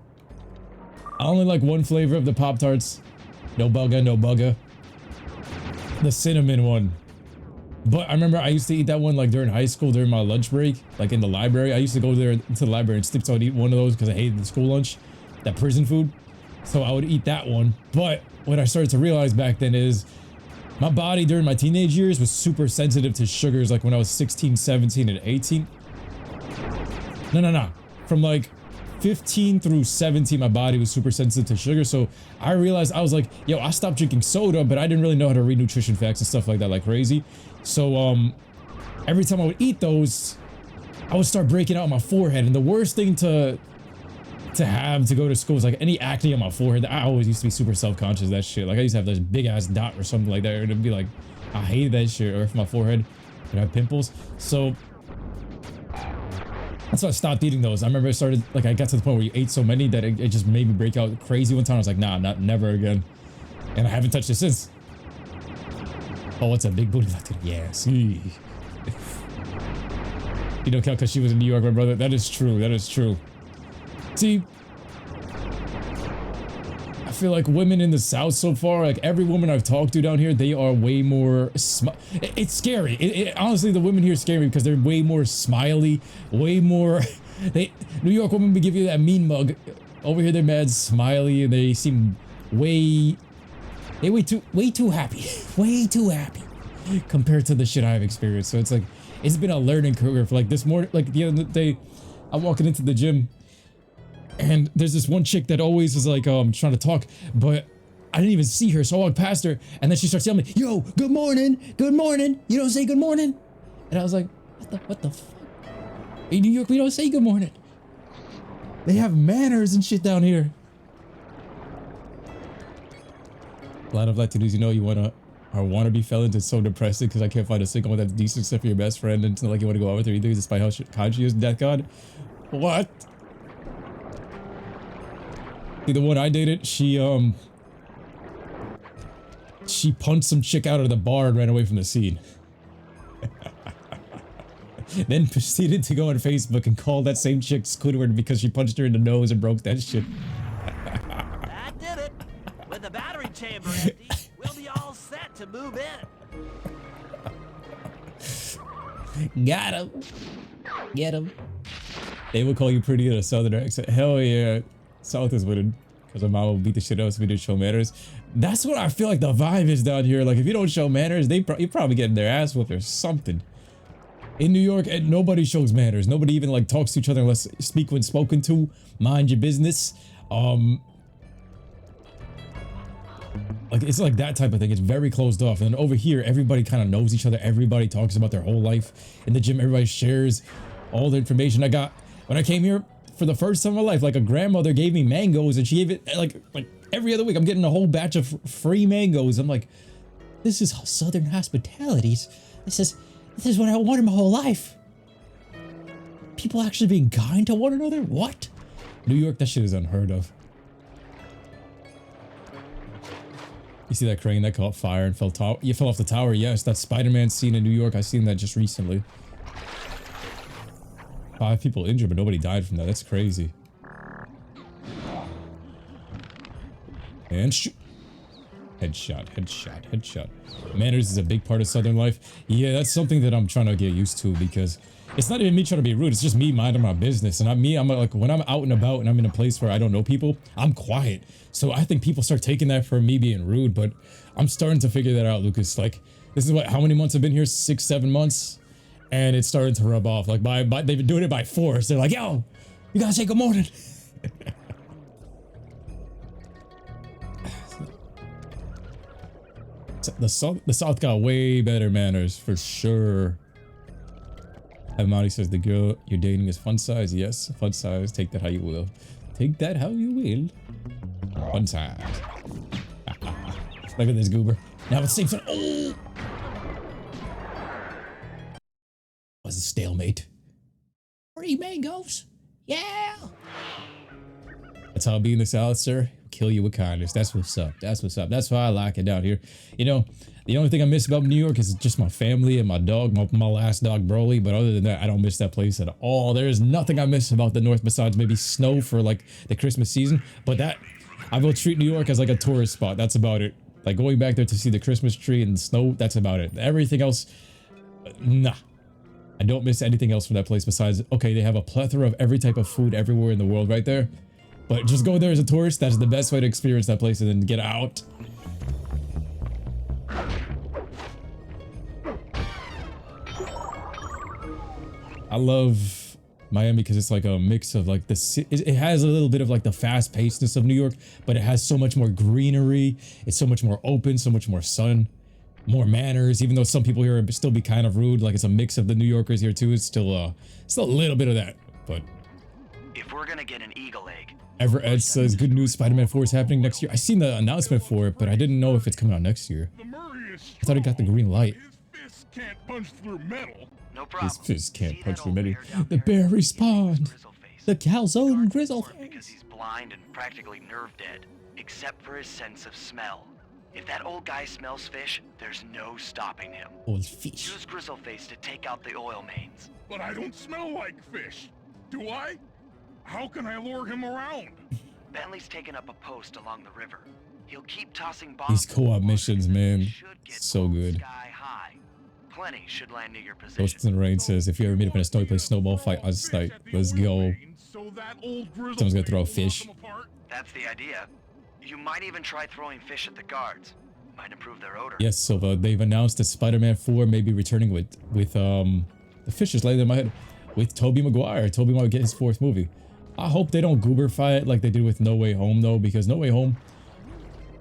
I only like one flavor of the Pop-Tarts. No bugger, no bugger. The cinnamon one. But I remember I used to eat that one like during high school, during my lunch break, like in the library. I used to go there into the library and snip out eat one of those because I hated the school lunch, that prison food. So I would eat that one. But what I started to realize back then is my body during my teenage years was super sensitive to sugars, like when I was 16, 17, and 18. No. From like 15 through 17, my body was super sensitive to sugar. So I realized, I was like, yo, I stopped drinking soda, but I didn't really know how to read nutrition facts and stuff like that like crazy. So every time I would eat those, I would start breaking out on my forehead. And the worst thing to have to go to school was like any acne on my forehead. I always used to be super self-conscious of that shit. Like I used to have this big ass dot or something like that, and it'd be like, I hated that shit. Or if my forehead would have pimples. So that's why I stopped eating those. I remember I got to the point where you ate so many that it just made me break out crazy one time. I was like, nah, never again. And I haven't touched it since. Oh, what's a big booty Latina? Yeah, see. You don't count because she was in New York, my brother. That is true. That is true. See, I feel like women in the South so far, like every woman I've talked to down here, they are way more, it's scary. Honestly, the women here scare me because they're way more smiley, way more, New York women would give you that mean mug. Over here, they're mad smiley and they seem way too happy, way too happy compared to the shit I've experienced. So it's like, it's been a learning curve. Like this morning, like the other day, I'm walking into the gym and there's this one chick that always is like, trying to talk, but I didn't even see her. So I walked past her and then she starts telling me, yo, good morning. Good morning. You don't say good morning. And I was like, what the fuck? In New York, we don't say good morning. They have manners and shit down here. A lot of Latinos, you know, you wanna be felons. It's so depressing because I can't find a single one that's decent except for your best friend until like you want to go out with her either, despite how kind she is. Death God. What? The one I dated, she punched some chick out of the bar and ran away from the scene. Then proceeded to go on Facebook and call that same chick Squidward because she punched her in the nose and broke that shit. That did it. With the battery chamber empty, we'll be all set to move in. Got him. Get him. They will call you pretty in a southern accent. Hell yeah. South is winning. Because my mom will beat the shit out of us if we didn't show manners. That's what I feel like the vibe is down here. Like if you don't show manners, you're probably getting their ass whooped or something. In New York, and nobody shows manners. Nobody even like talks to each other unless speak when spoken to. Mind your business. Like it's like that type of thing. It's very closed off. And over here, everybody kind of knows each other. Everybody talks about their whole life. In the gym, everybody shares all the information. I got when I came here for the first time in my life. Like a grandmother gave me mangoes, and she gave it like every other week. I'm getting a whole batch of free mangoes. I'm like, this is Southern hospitality. This is what I wanted my whole life. People actually being kind to one another? What? New York, that shit is unheard of. You see that crane that caught fire and fell off the tower? Yes, that Spider-Man scene in New York. I seen that just recently. 5 people injured, but nobody died from that. That's crazy. And shoot. Headshot, headshot, headshot. Manners is a big part of Southern life. Yeah, that's something that I'm trying to get used to because it's not even me trying to be rude. It's just me minding my business. And I'm like, when I'm out and about and I'm in a place where I don't know people, I'm quiet. So I think people start taking that for me being rude, but I'm starting to figure that out, Lucas. Like, this is how many months I've been here? 6, 7 months. And it's starting to rub off. Like, they've been doing it by force. They're like, yo, you gotta say good morning. The South got way better manners, for sure. Amadi says the girl you're dating is fun size. Yes, fun size. Take that how you will. Take that how you will. Fun size. Look at this goober. Now it's safe. Oh! Was a stalemate. 3 mangoes. Yeah. That's how it be in the South, sir. Kill you with kindness. That's what's up. That's what's up. That's why I like it down here. You know, the only thing I miss about New York is just my family and my dog, my last dog, Broly. But other than that, I don't miss that place at all. There is nothing I miss about the North besides maybe snow for like the Christmas season. But that, I will treat New York as like a tourist spot. That's about it. Like going back there to see the Christmas tree and snow, that's about it. Everything else, nah. I don't miss anything else from that place besides, okay, they have a plethora of every type of food everywhere in the world right there. But just go there as a tourist. That's the best way to experience that place and then get out. I love Miami because it's like a mix of like it has a little bit of like the fast pacedness of New York, but it has so much more greenery. It's so much more open, so much more sun, more manners, even though some people here still be kind of rude. Like it's a mix of the New Yorkers here too. It's still a little bit of that, but. If we're gonna get an eagle egg. Ever Ed says, good news, Spider-Man 4 is happening next year. I seen the announcement for it, but I didn't know if it's coming out next year. I thought it got the green light. His fist can't punch through metal. No problem. His fist can't punch through metal. The bear respawned. The calzone grizzle. Because he's blind and practically nerve dead, except for his sense of smell. If that old guy smells fish, there's no stopping him. Old fish. Use Grizzleface to take out the oil mains. But I don't smell like fish. Do I? How can I lure him around? Bentley's taken up a post along the river. He'll keep tossing bombs. These co-op missions, man, so good. Sky high. Plenty should land near your position. Ghosts in the Rain says, if you ever meet up in a snowy place, snowball fight on site. Let's go. Someone's gonna throw a fish. That's the idea. You might even try throwing fish at the guards. Might improve their odor. Yes, so they've announced that Spider-Man 4 may be returning with the fish is laying in my head with Tobey Maguire. Tobey might get his 4th movie. I hope they don't gooberfy it like they did with No Way Home though, because No Way Home,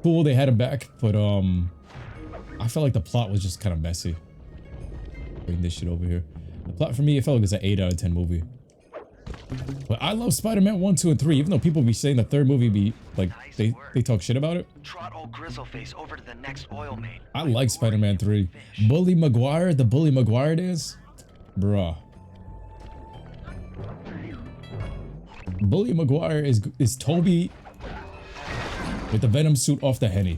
cool, they had him back, but I felt like the plot was just kind of messy. Bring this shit over here. The plot for me, it felt like it was an 8 out of 10 movie. But I love Spider-Man 1, 2, and 3, even though people be saying the 3rd movie be like they talk shit about it. Trot old Grizzleface over to the next oil main. I like Spider-Man 3. Bully Maguire, the Bully Maguire dance, bruh. Bully Maguire is Toby with the Venom suit off the Henny.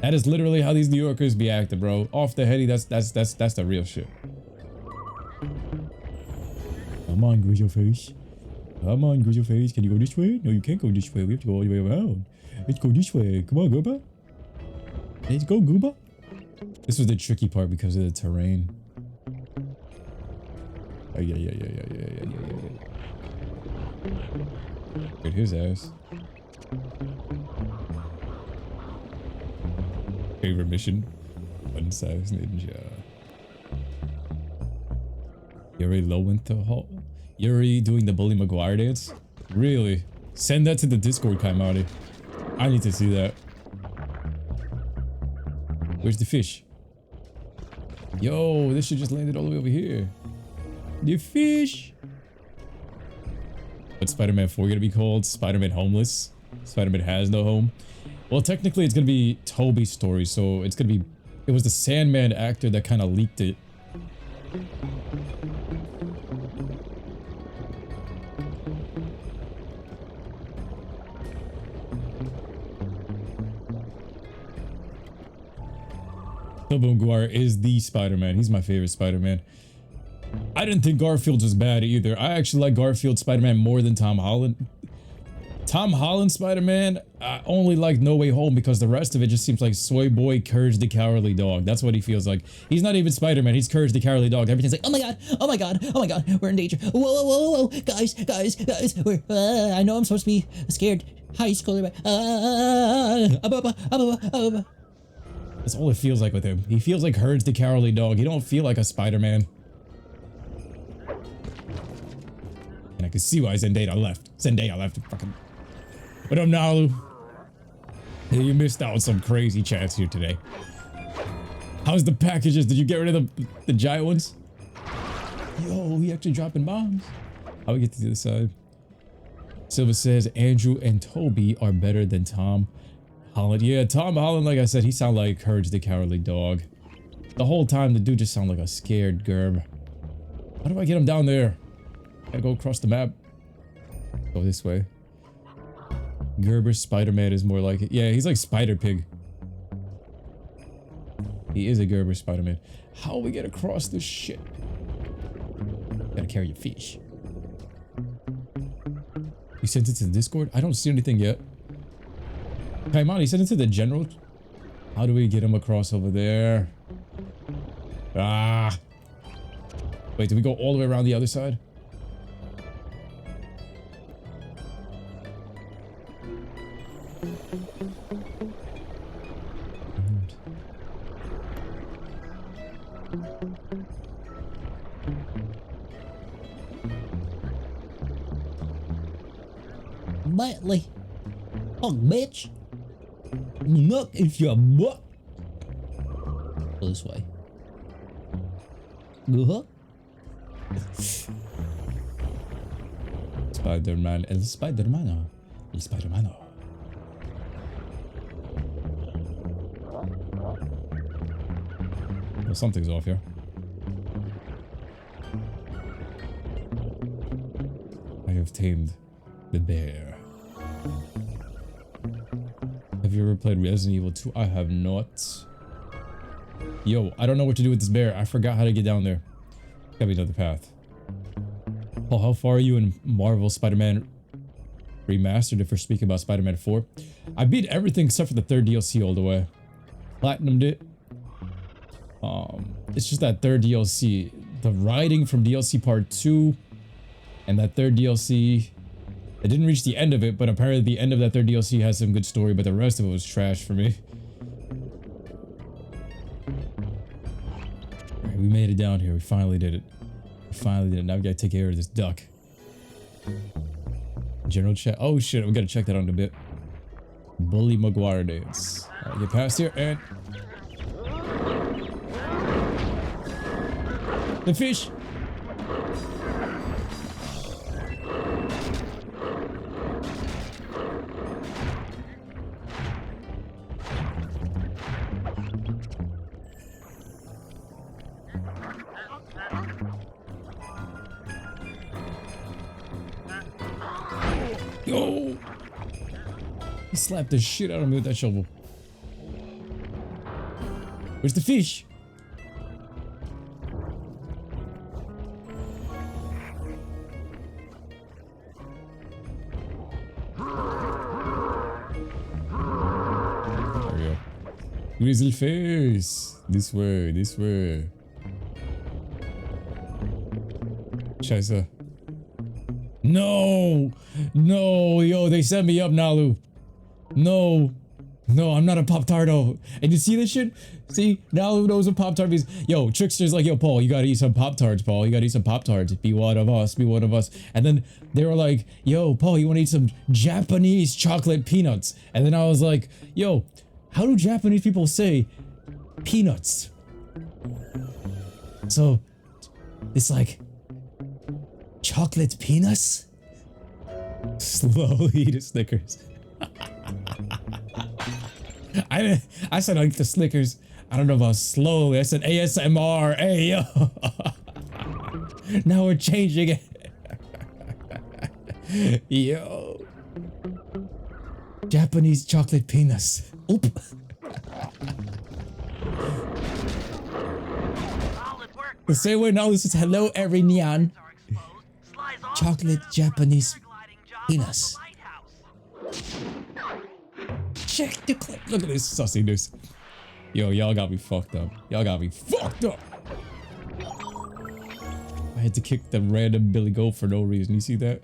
That is literally how these New Yorkers be acting, bro. Off the Henny, that's the real shit. Come on, Grizzleface. Come on, Grizzleface. Can you go this way? No, you can't go this way. We have to go all the way around. Let's go this way. Come on, Gooba. Let's go, Gooba. This was the tricky part because of the terrain. Oh, yeah. Get his ass. Favorite mission? One size ninja. Yuri Lowenthal Hall. Yuri doing the Bully Maguire dance? Really? Send that to the Discord, Kaimari. I need to see that. Where's the fish? Yo, this shit just landed all the way over here. The fish! What's Spider-Man 4 gonna be called? Spider-Man Homeless? Spider-Man Has No Home? Well, technically it's gonna be Toby's story, so it's gonna be... It was the Sandman actor that kind of leaked it. Tobey Maguire is the Spider-Man. He's my favorite Spider-Man. I didn't think Garfield's was bad either. I actually like Garfield's Spider-Man more than Tom Holland. Tom Holland Spider-Man, I only like No Way Home because the rest of it just seems like Soy Boy Courage the Cowardly Dog. That's what he feels like. He's not even Spider-Man, he's Courage the Cowardly Dog. Everything's like, oh my god, oh my god, oh my god, we're in danger. Whoa, whoa, whoa, whoa, guys, we're, I know I'm supposed to be scared. High schooler, that's all it feels like with him. He feels like Courage the Cowardly Dog. He don't feel like a Spider-Man. And I can see why Zendaya left. Fucking. What up, Nalu? Hey, you missed out on some crazy chats here today. How's the packages? Did you get rid of the giant ones? Yo, he actually dropping bombs. How we get to the other side? Silva says Andrew and Toby are better than Tom Holland. Yeah, Tom Holland, like I said, he sound like Courage the Cowardly Dog. The whole time, the dude just sound like a scared gerb. How do I get him down there? Gotta go across the map. Go this way. Gerber Spider-Man is more like it. Yeah, he's like Spider-Pig. He is a Gerber Spider-Man. How we get across this shit? Gotta carry your fish. You sent it to the Discord? I don't see anything yet. Kaimon, he sent it to the general. How do we get him across over there? Ah. Wait, did we go all the way around the other side? Bentley. Oh, bitch. Look if you're butt. Go this way. Spider-Man, el Spider-Mano. El Spider-Mano. Well, something's off here. I have tamed the bear. Have you ever played Resident Evil 2? I have not. Yo, I don't know what to do with this bear. I forgot how to get down there. Gotta be another path. Oh, how far are you in Marvel Spider-Man Remastered if we're speaking about Spider-Man 4? I beat everything except for the third DLC all the way. Platinumed it. It's just that third DLC. The writing from DLC part 2 and that third DLC. I didn't reach the end of it, but apparently the end of that third DLC has some good story, but the rest of it was trash for me. Alright, we made it down here. We finally did it. We finally did it. Now we gotta take care of this duck. General chat. Oh shit, we gotta check that out in a bit. Bully Maguire dance. Alright, get past here and... the fish! Yo! He slapped the shit out of me with that shovel. Where's the fish? There we go. Grizzly face. This way, this way. Scheiße. No! No, yo, they set me up, Nalu. No. No, I'm not a Pop-Tardo. And you see this shit? See? Nalu knows what Pop-Tart is. Yo, Trickster's like, yo, Paul, you gotta eat some Pop-Tarts, Paul. You gotta eat some Pop-Tarts. Be one of us. Be one of us. And then they were like, yo, Paul, you wanna eat some Japanese chocolate peanuts? And then I was like, yo, how do Japanese people say peanuts? So, it's like... chocolate peanuts? Slowly eat a Snickers. I said I eat the Snickers. I don't know about slowly. I said ASMR. Hey, yo. Now we're changing it. Yo. Japanese chocolate peanuts. Oop. The same way now this is hello everyone. Chocolate Japanese peanuts. check the clip. Look at this sussiness. Yo, y'all got me fucked up. Y'all got me fucked up. I had to kick the random Billy Goat for no reason. You see that?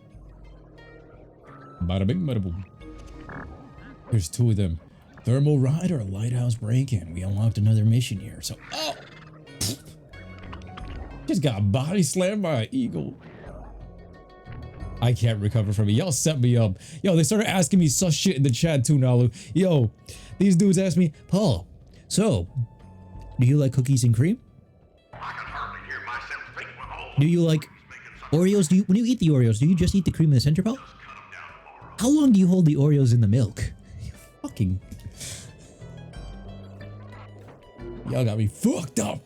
Bada bing, bada boom. There's two of them. Thermal ride or a lighthouse break-in. We unlocked another mission here. So, oh! Just got body slammed by an eagle. I can't recover from it. Y'all set me up. Yo, they started asking me sus shit in the chat too, Nalu. Yo, these dudes asked me, Paul, so, do you like cookies and cream? Do you like Oreos? When you eat the Oreos, do you just eat the cream in the center, Paul? How long do you hold the Oreos in the milk? Fucking... Y'all got me fucked up.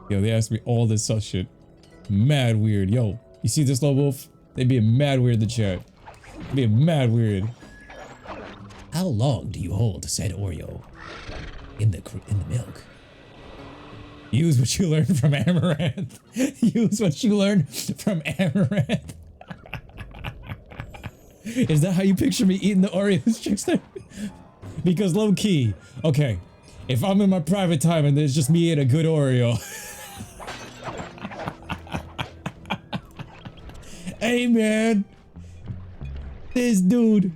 Yo, they asked me all this sus shit. Mad weird. Yo, you see this, Low Wolf? They being mad weird in the chat. Being mad weird. How long do you hold said Oreo in the milk? Use what you learned from Amaranth. Use what you learned from Amaranth. Is that how you picture me eating the Oreos, Trickster? Because low key, okay, if I'm in my private time and there's just me eating a good Oreo. Hey man, this dude.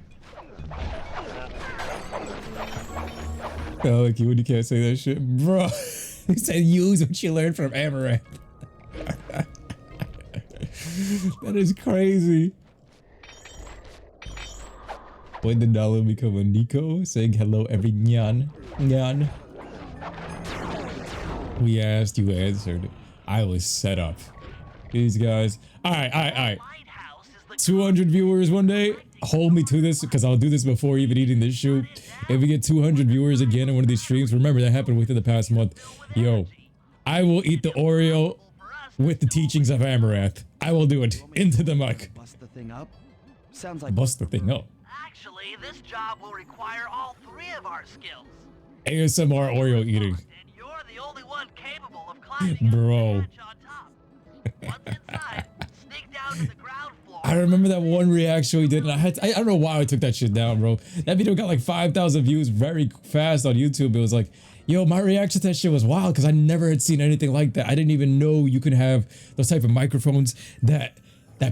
Oh, like you when you can't say that shit, bro. He said use what you learned from Amaranth. That is crazy. When did Nalu become a Nico? Saying hello every nyan. Nyan. We asked, you answered. I was set up. These guys. Alright. 200 viewers one day. Hold me to this because I'll do this before even eating this shoe. If we get 200 viewers again in one of these streams, remember that happened within the past month. Yo, I will eat the Oreo with the teachings of Amaranth. I will do it into the mic. Bust the thing up? Sounds like Bust the thing up. Actually, this job will require all three of our skills. ASMR Oreo eating. And you're the only one capable of climbing Bro. up the ledge on top. Once inside, sneak down to the ground floor. I remember that one reaction we did, and I don't know why I took that shit down, bro. That video got like 5,000 views very fast on YouTube. It was like, yo, my reaction to that shit was wild because I never had seen anything like that. I didn't even know you could have those type of microphones that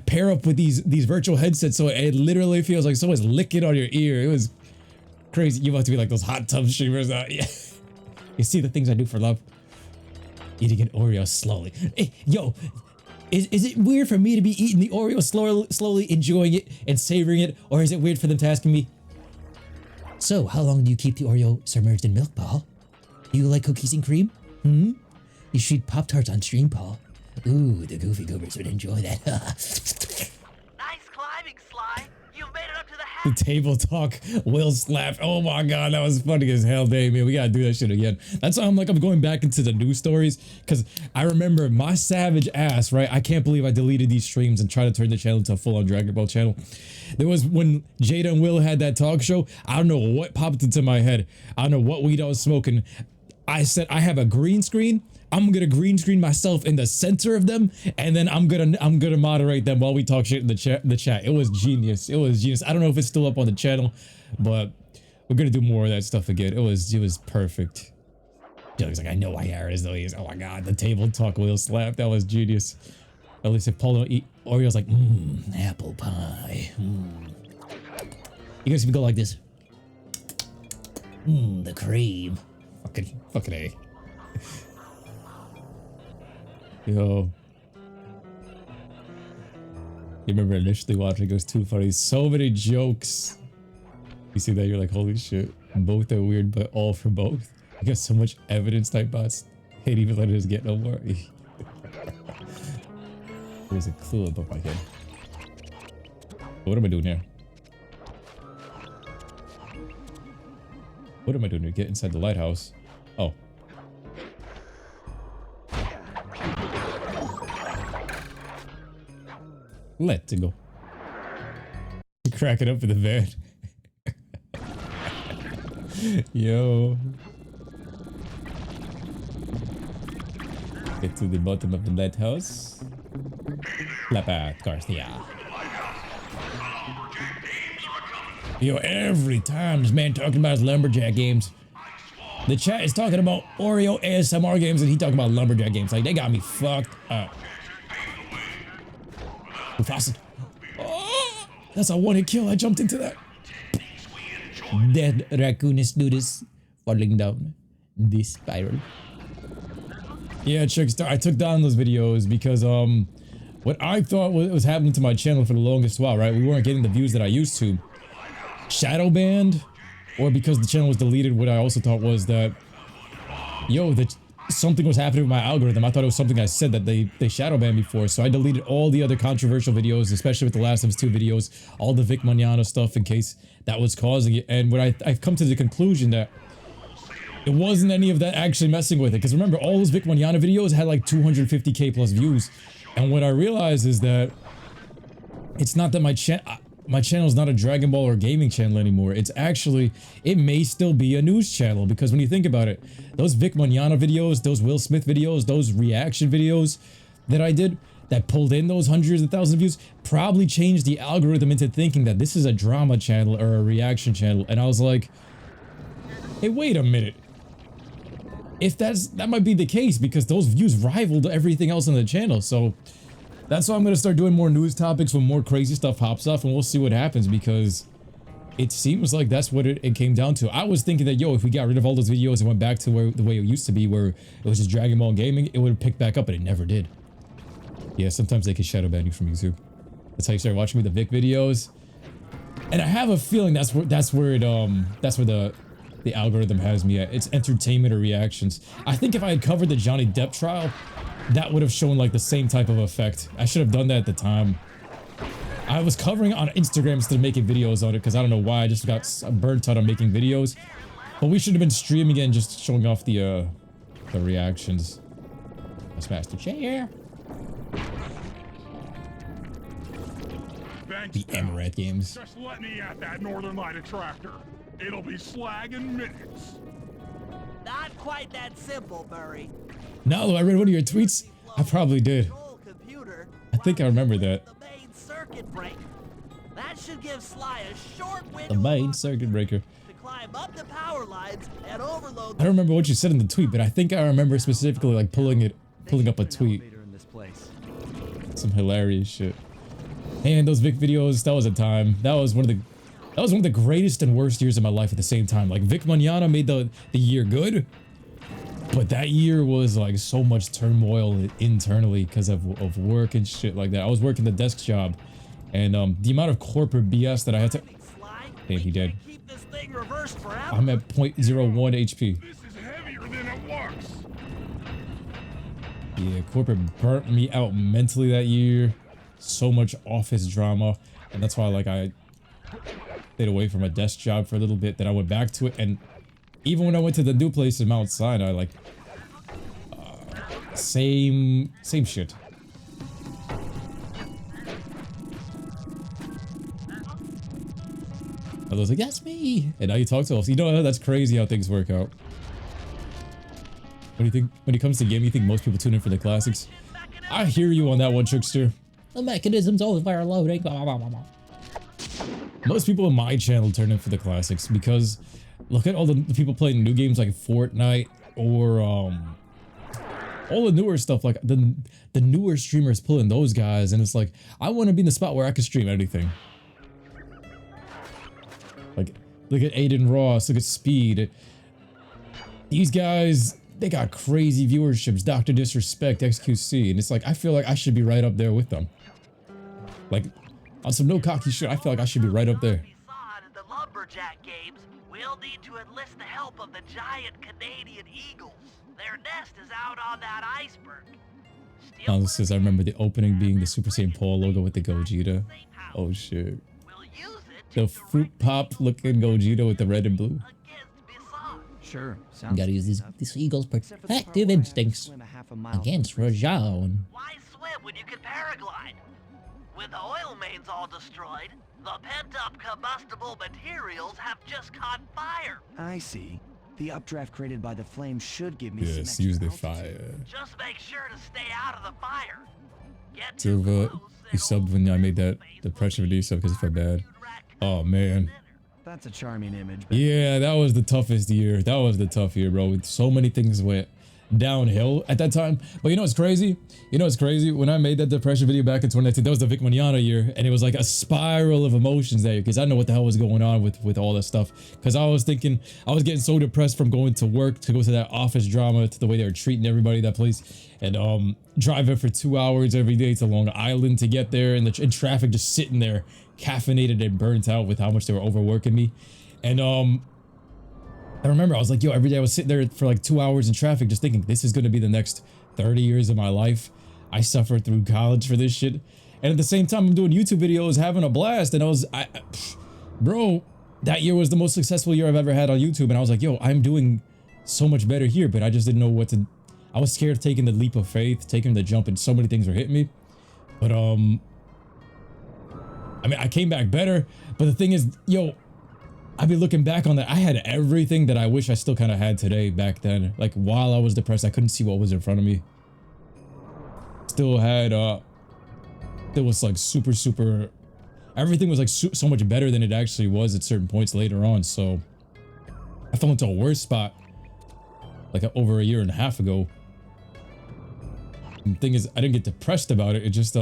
pair up with these virtual headsets, so it literally feels like someone's licking on your ear. It was crazy. You have to be like those hot tub streamers. Yeah. You see the things I do for love. Eating an Oreo slowly. Hey, yo, is it weird for me to be eating the Oreo slowly enjoying it and savoring it, or is it weird for them to ask me, so how long do you keep the Oreo submerged in milk, Paul? Do you like cookies and cream? You should eat Pop-Tarts on stream, Paul. Ooh, the Goofy Goobers would enjoy that. Nice climbing, Sly. You made it up to the The hatch. table talk will slap. Oh my god, that was funny as hell, Dave. Man, we gotta do that shit again. That's why I'm going back into the news stories, because I remember my savage ass, right? I can't believe I deleted these streams and tried to turn the channel into a full-on Dragon Ball channel. There was when Jada and Will had that talk show. I don't know what popped into my head. I don't know what weed I was smoking. I said I have a green screen. I'm gonna green screen myself in the center of them, and then I'm gonna moderate them while we talk shit in the chat. It was genius. It was genius. I don't know if it's still up on the channel, but we're gonna do more of that stuff again. It was perfect. Doug's like, I know why Aaron is though. He's, oh my god, the table talk will slap. That was genius. At least if Paul don't eat Oreo's like, apple pie. You guys can go like this. The cream. Fucking A. Yo. You remember initially watching, it was too funny. So many jokes. You see that, you're like, holy shit. Both are weird, but all for both. I got so much evidence type bots. Hate even letting us get no more. There's a clue above my head. What am I doing here? What am I doing here? Get inside the lighthouse. Oh. Let's go. Crack it up in the van. Yo. Get to the bottom of the lighthouse. Clap at Garcia. Yo, every time this man talking about his Lumberjack games, the chat is talking about Oreo ASMR games and he talking about Lumberjack games. Like, they got me fucked up. Mufasa. Oh, that's a one-hit kill. I jumped into that. Dead raccoon is do this, falling down this spiral. Yeah, Trickster, I took down those videos because what I thought was happening to my channel for the longest while, right? We weren't getting the views that I used to. Shadow banned, or because the channel was deleted, what I also thought was that, yo, that something was happening with my algorithm. I thought it was something I said that they shadow banned me for, so I deleted all the other controversial videos, especially with the Last of Us 2 videos, all the Vic Mañana stuff in case that was causing it. And what I've come to the conclusion that it wasn't any of that actually messing with it, because remember, all those Vic Mañana videos had like 250k plus views, and what I realized is that it's not that my channel is not a Dragon Ball or gaming channel anymore. It's actually, it may still be a news channel, because when you think about it, those Vic Mañana videos, those Will Smith videos, those reaction videos that I did that pulled in those hundreds of thousands of views probably changed the algorithm into thinking that this is a drama channel or a reaction channel. And I was like, hey, wait a minute. If that might be the case, because those views rivaled everything else on the channel. So that's why I'm going to start doing more news topics when more crazy stuff pops up, and we'll see what happens, because it seems like that's what it came down to. I was thinking that, yo, if we got rid of all those videos and went back to the way it used to be, where it was just Dragon Ball gaming, it would have picked back up, but it never did. Yeah, sometimes they can shadow ban you from YouTube. That's how you start watching me, the Vic videos. And I have a feeling that's where the algorithm has me at. It's entertainment or reactions. I think if I had covered the Johnny Depp trial, that would have shown like the same type of effect. I should have done that at the time. I was covering it on Instagram instead of making videos on it, because I don't know why. I just got burnt out on making videos. But we should have been streaming it and just showing off the reactions. I smashed the chair. Thanks, The Amaret games. Just let me at that Northern Light attractor. It'll be slag in minutes. Not quite that simple, Murray. No, I read one of your tweets. I probably did. I think I remember that. The main circuit breaker. That should give Sly a short window The main circuit breaker. to climb up the power lines and overload. I don't remember what you said in the tweet, but I think I remember specifically like pulling up a tweet. Some hilarious shit. And those Vic videos, that was a time. That was one of the greatest and worst years of my life at the same time. Like, Vic Mañana made the year good, but that year was like so much turmoil internally because of work and shit like that. I was working the desk job, and the amount of corporate BS that I had to. Damn, he dead. I'm at 0.01 HP. This is heavier than it looks. Yeah, corporate burnt me out mentally that year. So much office drama, and that's why like I stayed away from a desk job for a little bit. Then I went back to it, and even when I went to the new place in Mount Sinai, like same shit. I was like, that's me, and now you talk to us. You know, that's crazy how things work out. What do you think when it comes to gaming? You think most people tune in for the classics? I hear you on that one, Trickster. The mechanism's overloading. Most people on my channel turn in for the classics because look at all the people playing new games like Fortnite or all the newer stuff, like the newer streamers pulling those guys, and it's like I want to be in the spot where I can stream anything. Like look at Aiden Ross, look at Speed. These guys, they got crazy viewerships, Dr. Disrespect, XQC, and it's like I feel like I should be right up there with them. Like, on some no cocky shit, I feel like I should be right up there. The Lumberjack games, we'll need to enlist the help of the giant Canadian eagles. Their nest is out on that iceberg. This is, I remember the opening being the Super Saiyan Paul logo with the Gogeta. Oh shit. The fruit pop looking Gogeta with the red and blue. Sure. You gotta use these eagles' protective instincts against Rajan. Why swim when you can paraglide? With the oil mains all destroyed, the pent-up combustible materials have just caught fire. I see. The updraft created by the flame should give me yes, some use the extra fire. Just make sure to stay out of the fire. Get Silva, he subbed when I made that depression video sub because it felt bad. Oh man. That's a charming image. But Yeah, that was the toughest year. That was the tough year, bro. So many things went downhill at that time. But you know what's crazy? You know what's crazy? When I made that depression video back in 2019, that was the Vic Mignogna year, and it was like a spiral of emotions there because I know what the hell was going on with all that stuff. Because I was thinking, I was getting so depressed from going to work, to go to that office drama, to the way they were treating everybody at that place, and driving for 2 hours every day to Long Island to get there, and in traffic, just sitting there caffeinated and burnt out with how much they were overworking me. And I remember I was like, yo, every day I was sitting there for like 2 hours in traffic just thinking this is going to be the next 30 years of my life. I suffered through college for this shit. And at the same time, I'm doing YouTube videos, having a blast. And bro, that year was the most successful year I've ever had on YouTube. And I was like, yo, I'm doing so much better here, but I just didn't know what to, I was scared of taking the leap of faith, taking the jump, and so many things were hitting me. But, I mean, I came back better, but the thing is, yo, I've been looking back on that. I had everything that I wish I still kind of had today back then. Like while I was depressed, I couldn't see what was in front of me. Still had, it was like super, everything was like so much better than it actually was at certain points later on. So I fell into a worse spot like over a year and a half ago. And the thing is, I didn't get depressed about it. It just,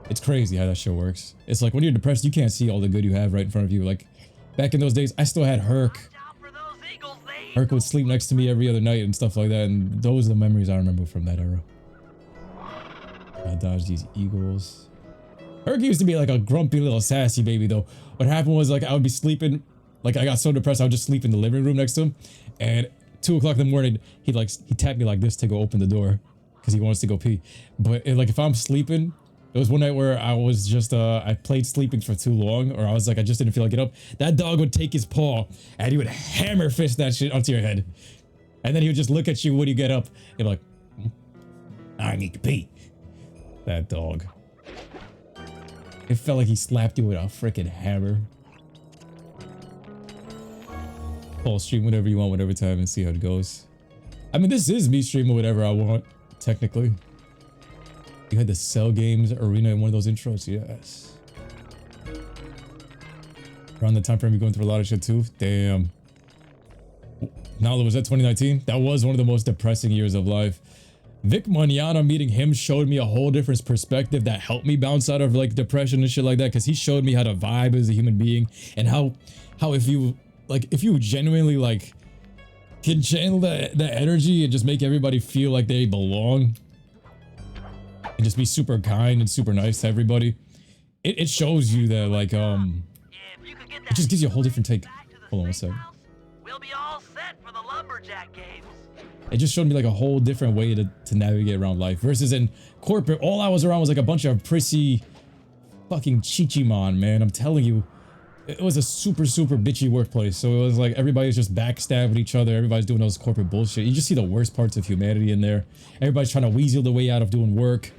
it's crazy how that shit works. It's like when you're depressed, you can't see all the good you have right in front of you. Like back in those days, I still had Herc. Herc would sleep next to me every other night and stuff like that. And those are the memories I remember from that era. I dodged these eagles. Herc used to be like a grumpy little sassy baby though. What happened was like I would be sleeping. Like I got so depressed, I would just sleep in the living room next to him. And 2 o'clock in the morning, he tapped me like this to go open the door because he wants to go pee. But like if I'm sleeping, there was one night where I was just, I played sleeping for too long, or I was like, I just didn't feel like getting up. That dog would take his paw and he would hammer fist that shit onto your head. And then he would just look at you when you get up. You're like, I need to pee. That dog. It felt like he slapped you with a freaking hammer. I'll stream whatever you want, whatever time, and see how it goes. I mean, this is me streaming whatever I want, technically. You had the Cell Games Arena in one of those intros? Yes. Around the time frame you're going through a lot of shit too? Damn. Now was that 2019? That was one of the most depressing years of life. Vic Mignogna, meeting him showed me a whole different perspective that helped me bounce out of like depression and shit like that, because he showed me how to vibe as a human being, and how if you genuinely like can channel that energy and just make everybody feel like they belong and just be super kind and super nice to everybody, it shows you that like it just gives you a whole different take. Hold on one second. We'll be all set for the Lumberjack games. It just showed me like a whole different way to navigate around life, versus in corporate, all I was around was like a bunch of prissy fucking chichimon, man. I'm telling you, it was a super bitchy workplace. So it was like everybody's just backstabbing each other. Everybody's doing those corporate bullshit. You just see the worst parts of humanity in there. Everybody's trying to weasel the way out of doing work.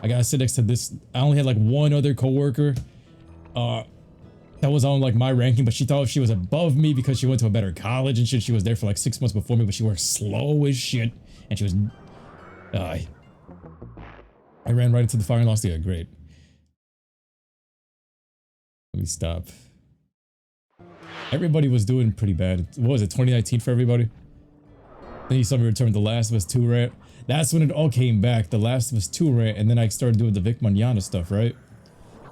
I gotta sit next to this. I only had like one other coworker that was on like my ranking, but she thought she was above me because she went to a better college and shit. She was there for like 6 months before me, but she worked slow as shit, and she was I ran right into the fire and lost. Yeah, great. Let me stop. Everybody was doing pretty bad. What was it, 2019 for everybody? Then you saw me return The Last of Us 2 rant. That's when it all came back, The Last of Us 2 rant, and then I started doing the Vic Mignogna stuff, right?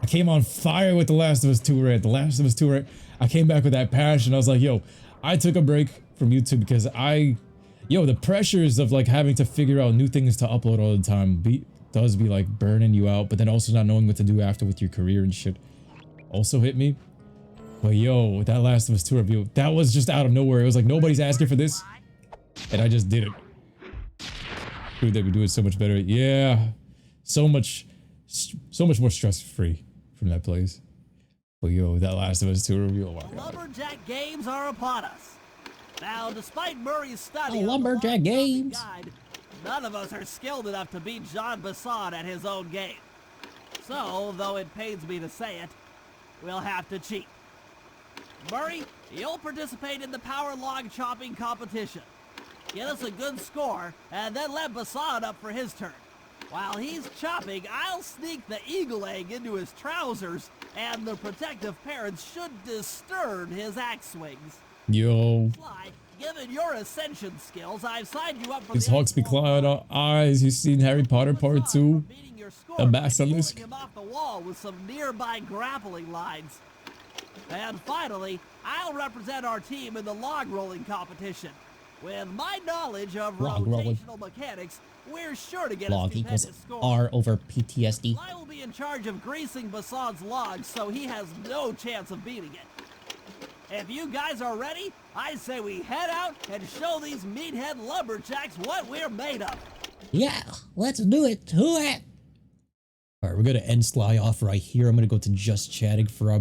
I came on fire with The Last of Us 2 rant. The Last of Us 2 rant, I came back with that passion. I was like, yo, I took a break from YouTube because the pressures of like having to figure out new things to upload all the time does be like burning you out, but then also not knowing what to do after with your career and shit also hit me. But yo, that Last of Us 2 review, that was just out of nowhere. It was like nobody's asking for this, and I just did it. Dude, they'd be doing so much better. Yeah, so much more stress-free from that place. But yo, that Last of Us 2 review, oh my god. Lumberjack games are upon us. Now, despite Murray's study, Lumberjack games. Guide, none of us are skilled enough to beat Jean Bassan at his own game. So, though it pains me to say it, we'll have to cheat. Murray, you'll participate in the power log chopping competition. Get us a good score, and then let Bassan up for his turn. While he's chopping, I'll sneak the eagle egg into his trousers, and the protective parents should disturb his axe swings. Yo. Sly, given your ascension skills, I've signed you up for His the hawks be clawing our eyes. You seen Harry Potter Part 2? The basilisk. Him off the wall with some nearby grappling lines. And finally, I'll represent our team in the log rolling competition. With my knowledge of Log rolling. rotational mechanics, we're sure to get Log a equals stupendous score. R over PTSD. I will be in charge of greasing Bassan's logs, so he has no chance of beating it. If you guys are ready, I say we head out and show these meathead lumberjacks what we're made of. Yeah, let's do it. Do it. All right, we're gonna end Sly off right here. I'm gonna go to just chatting for a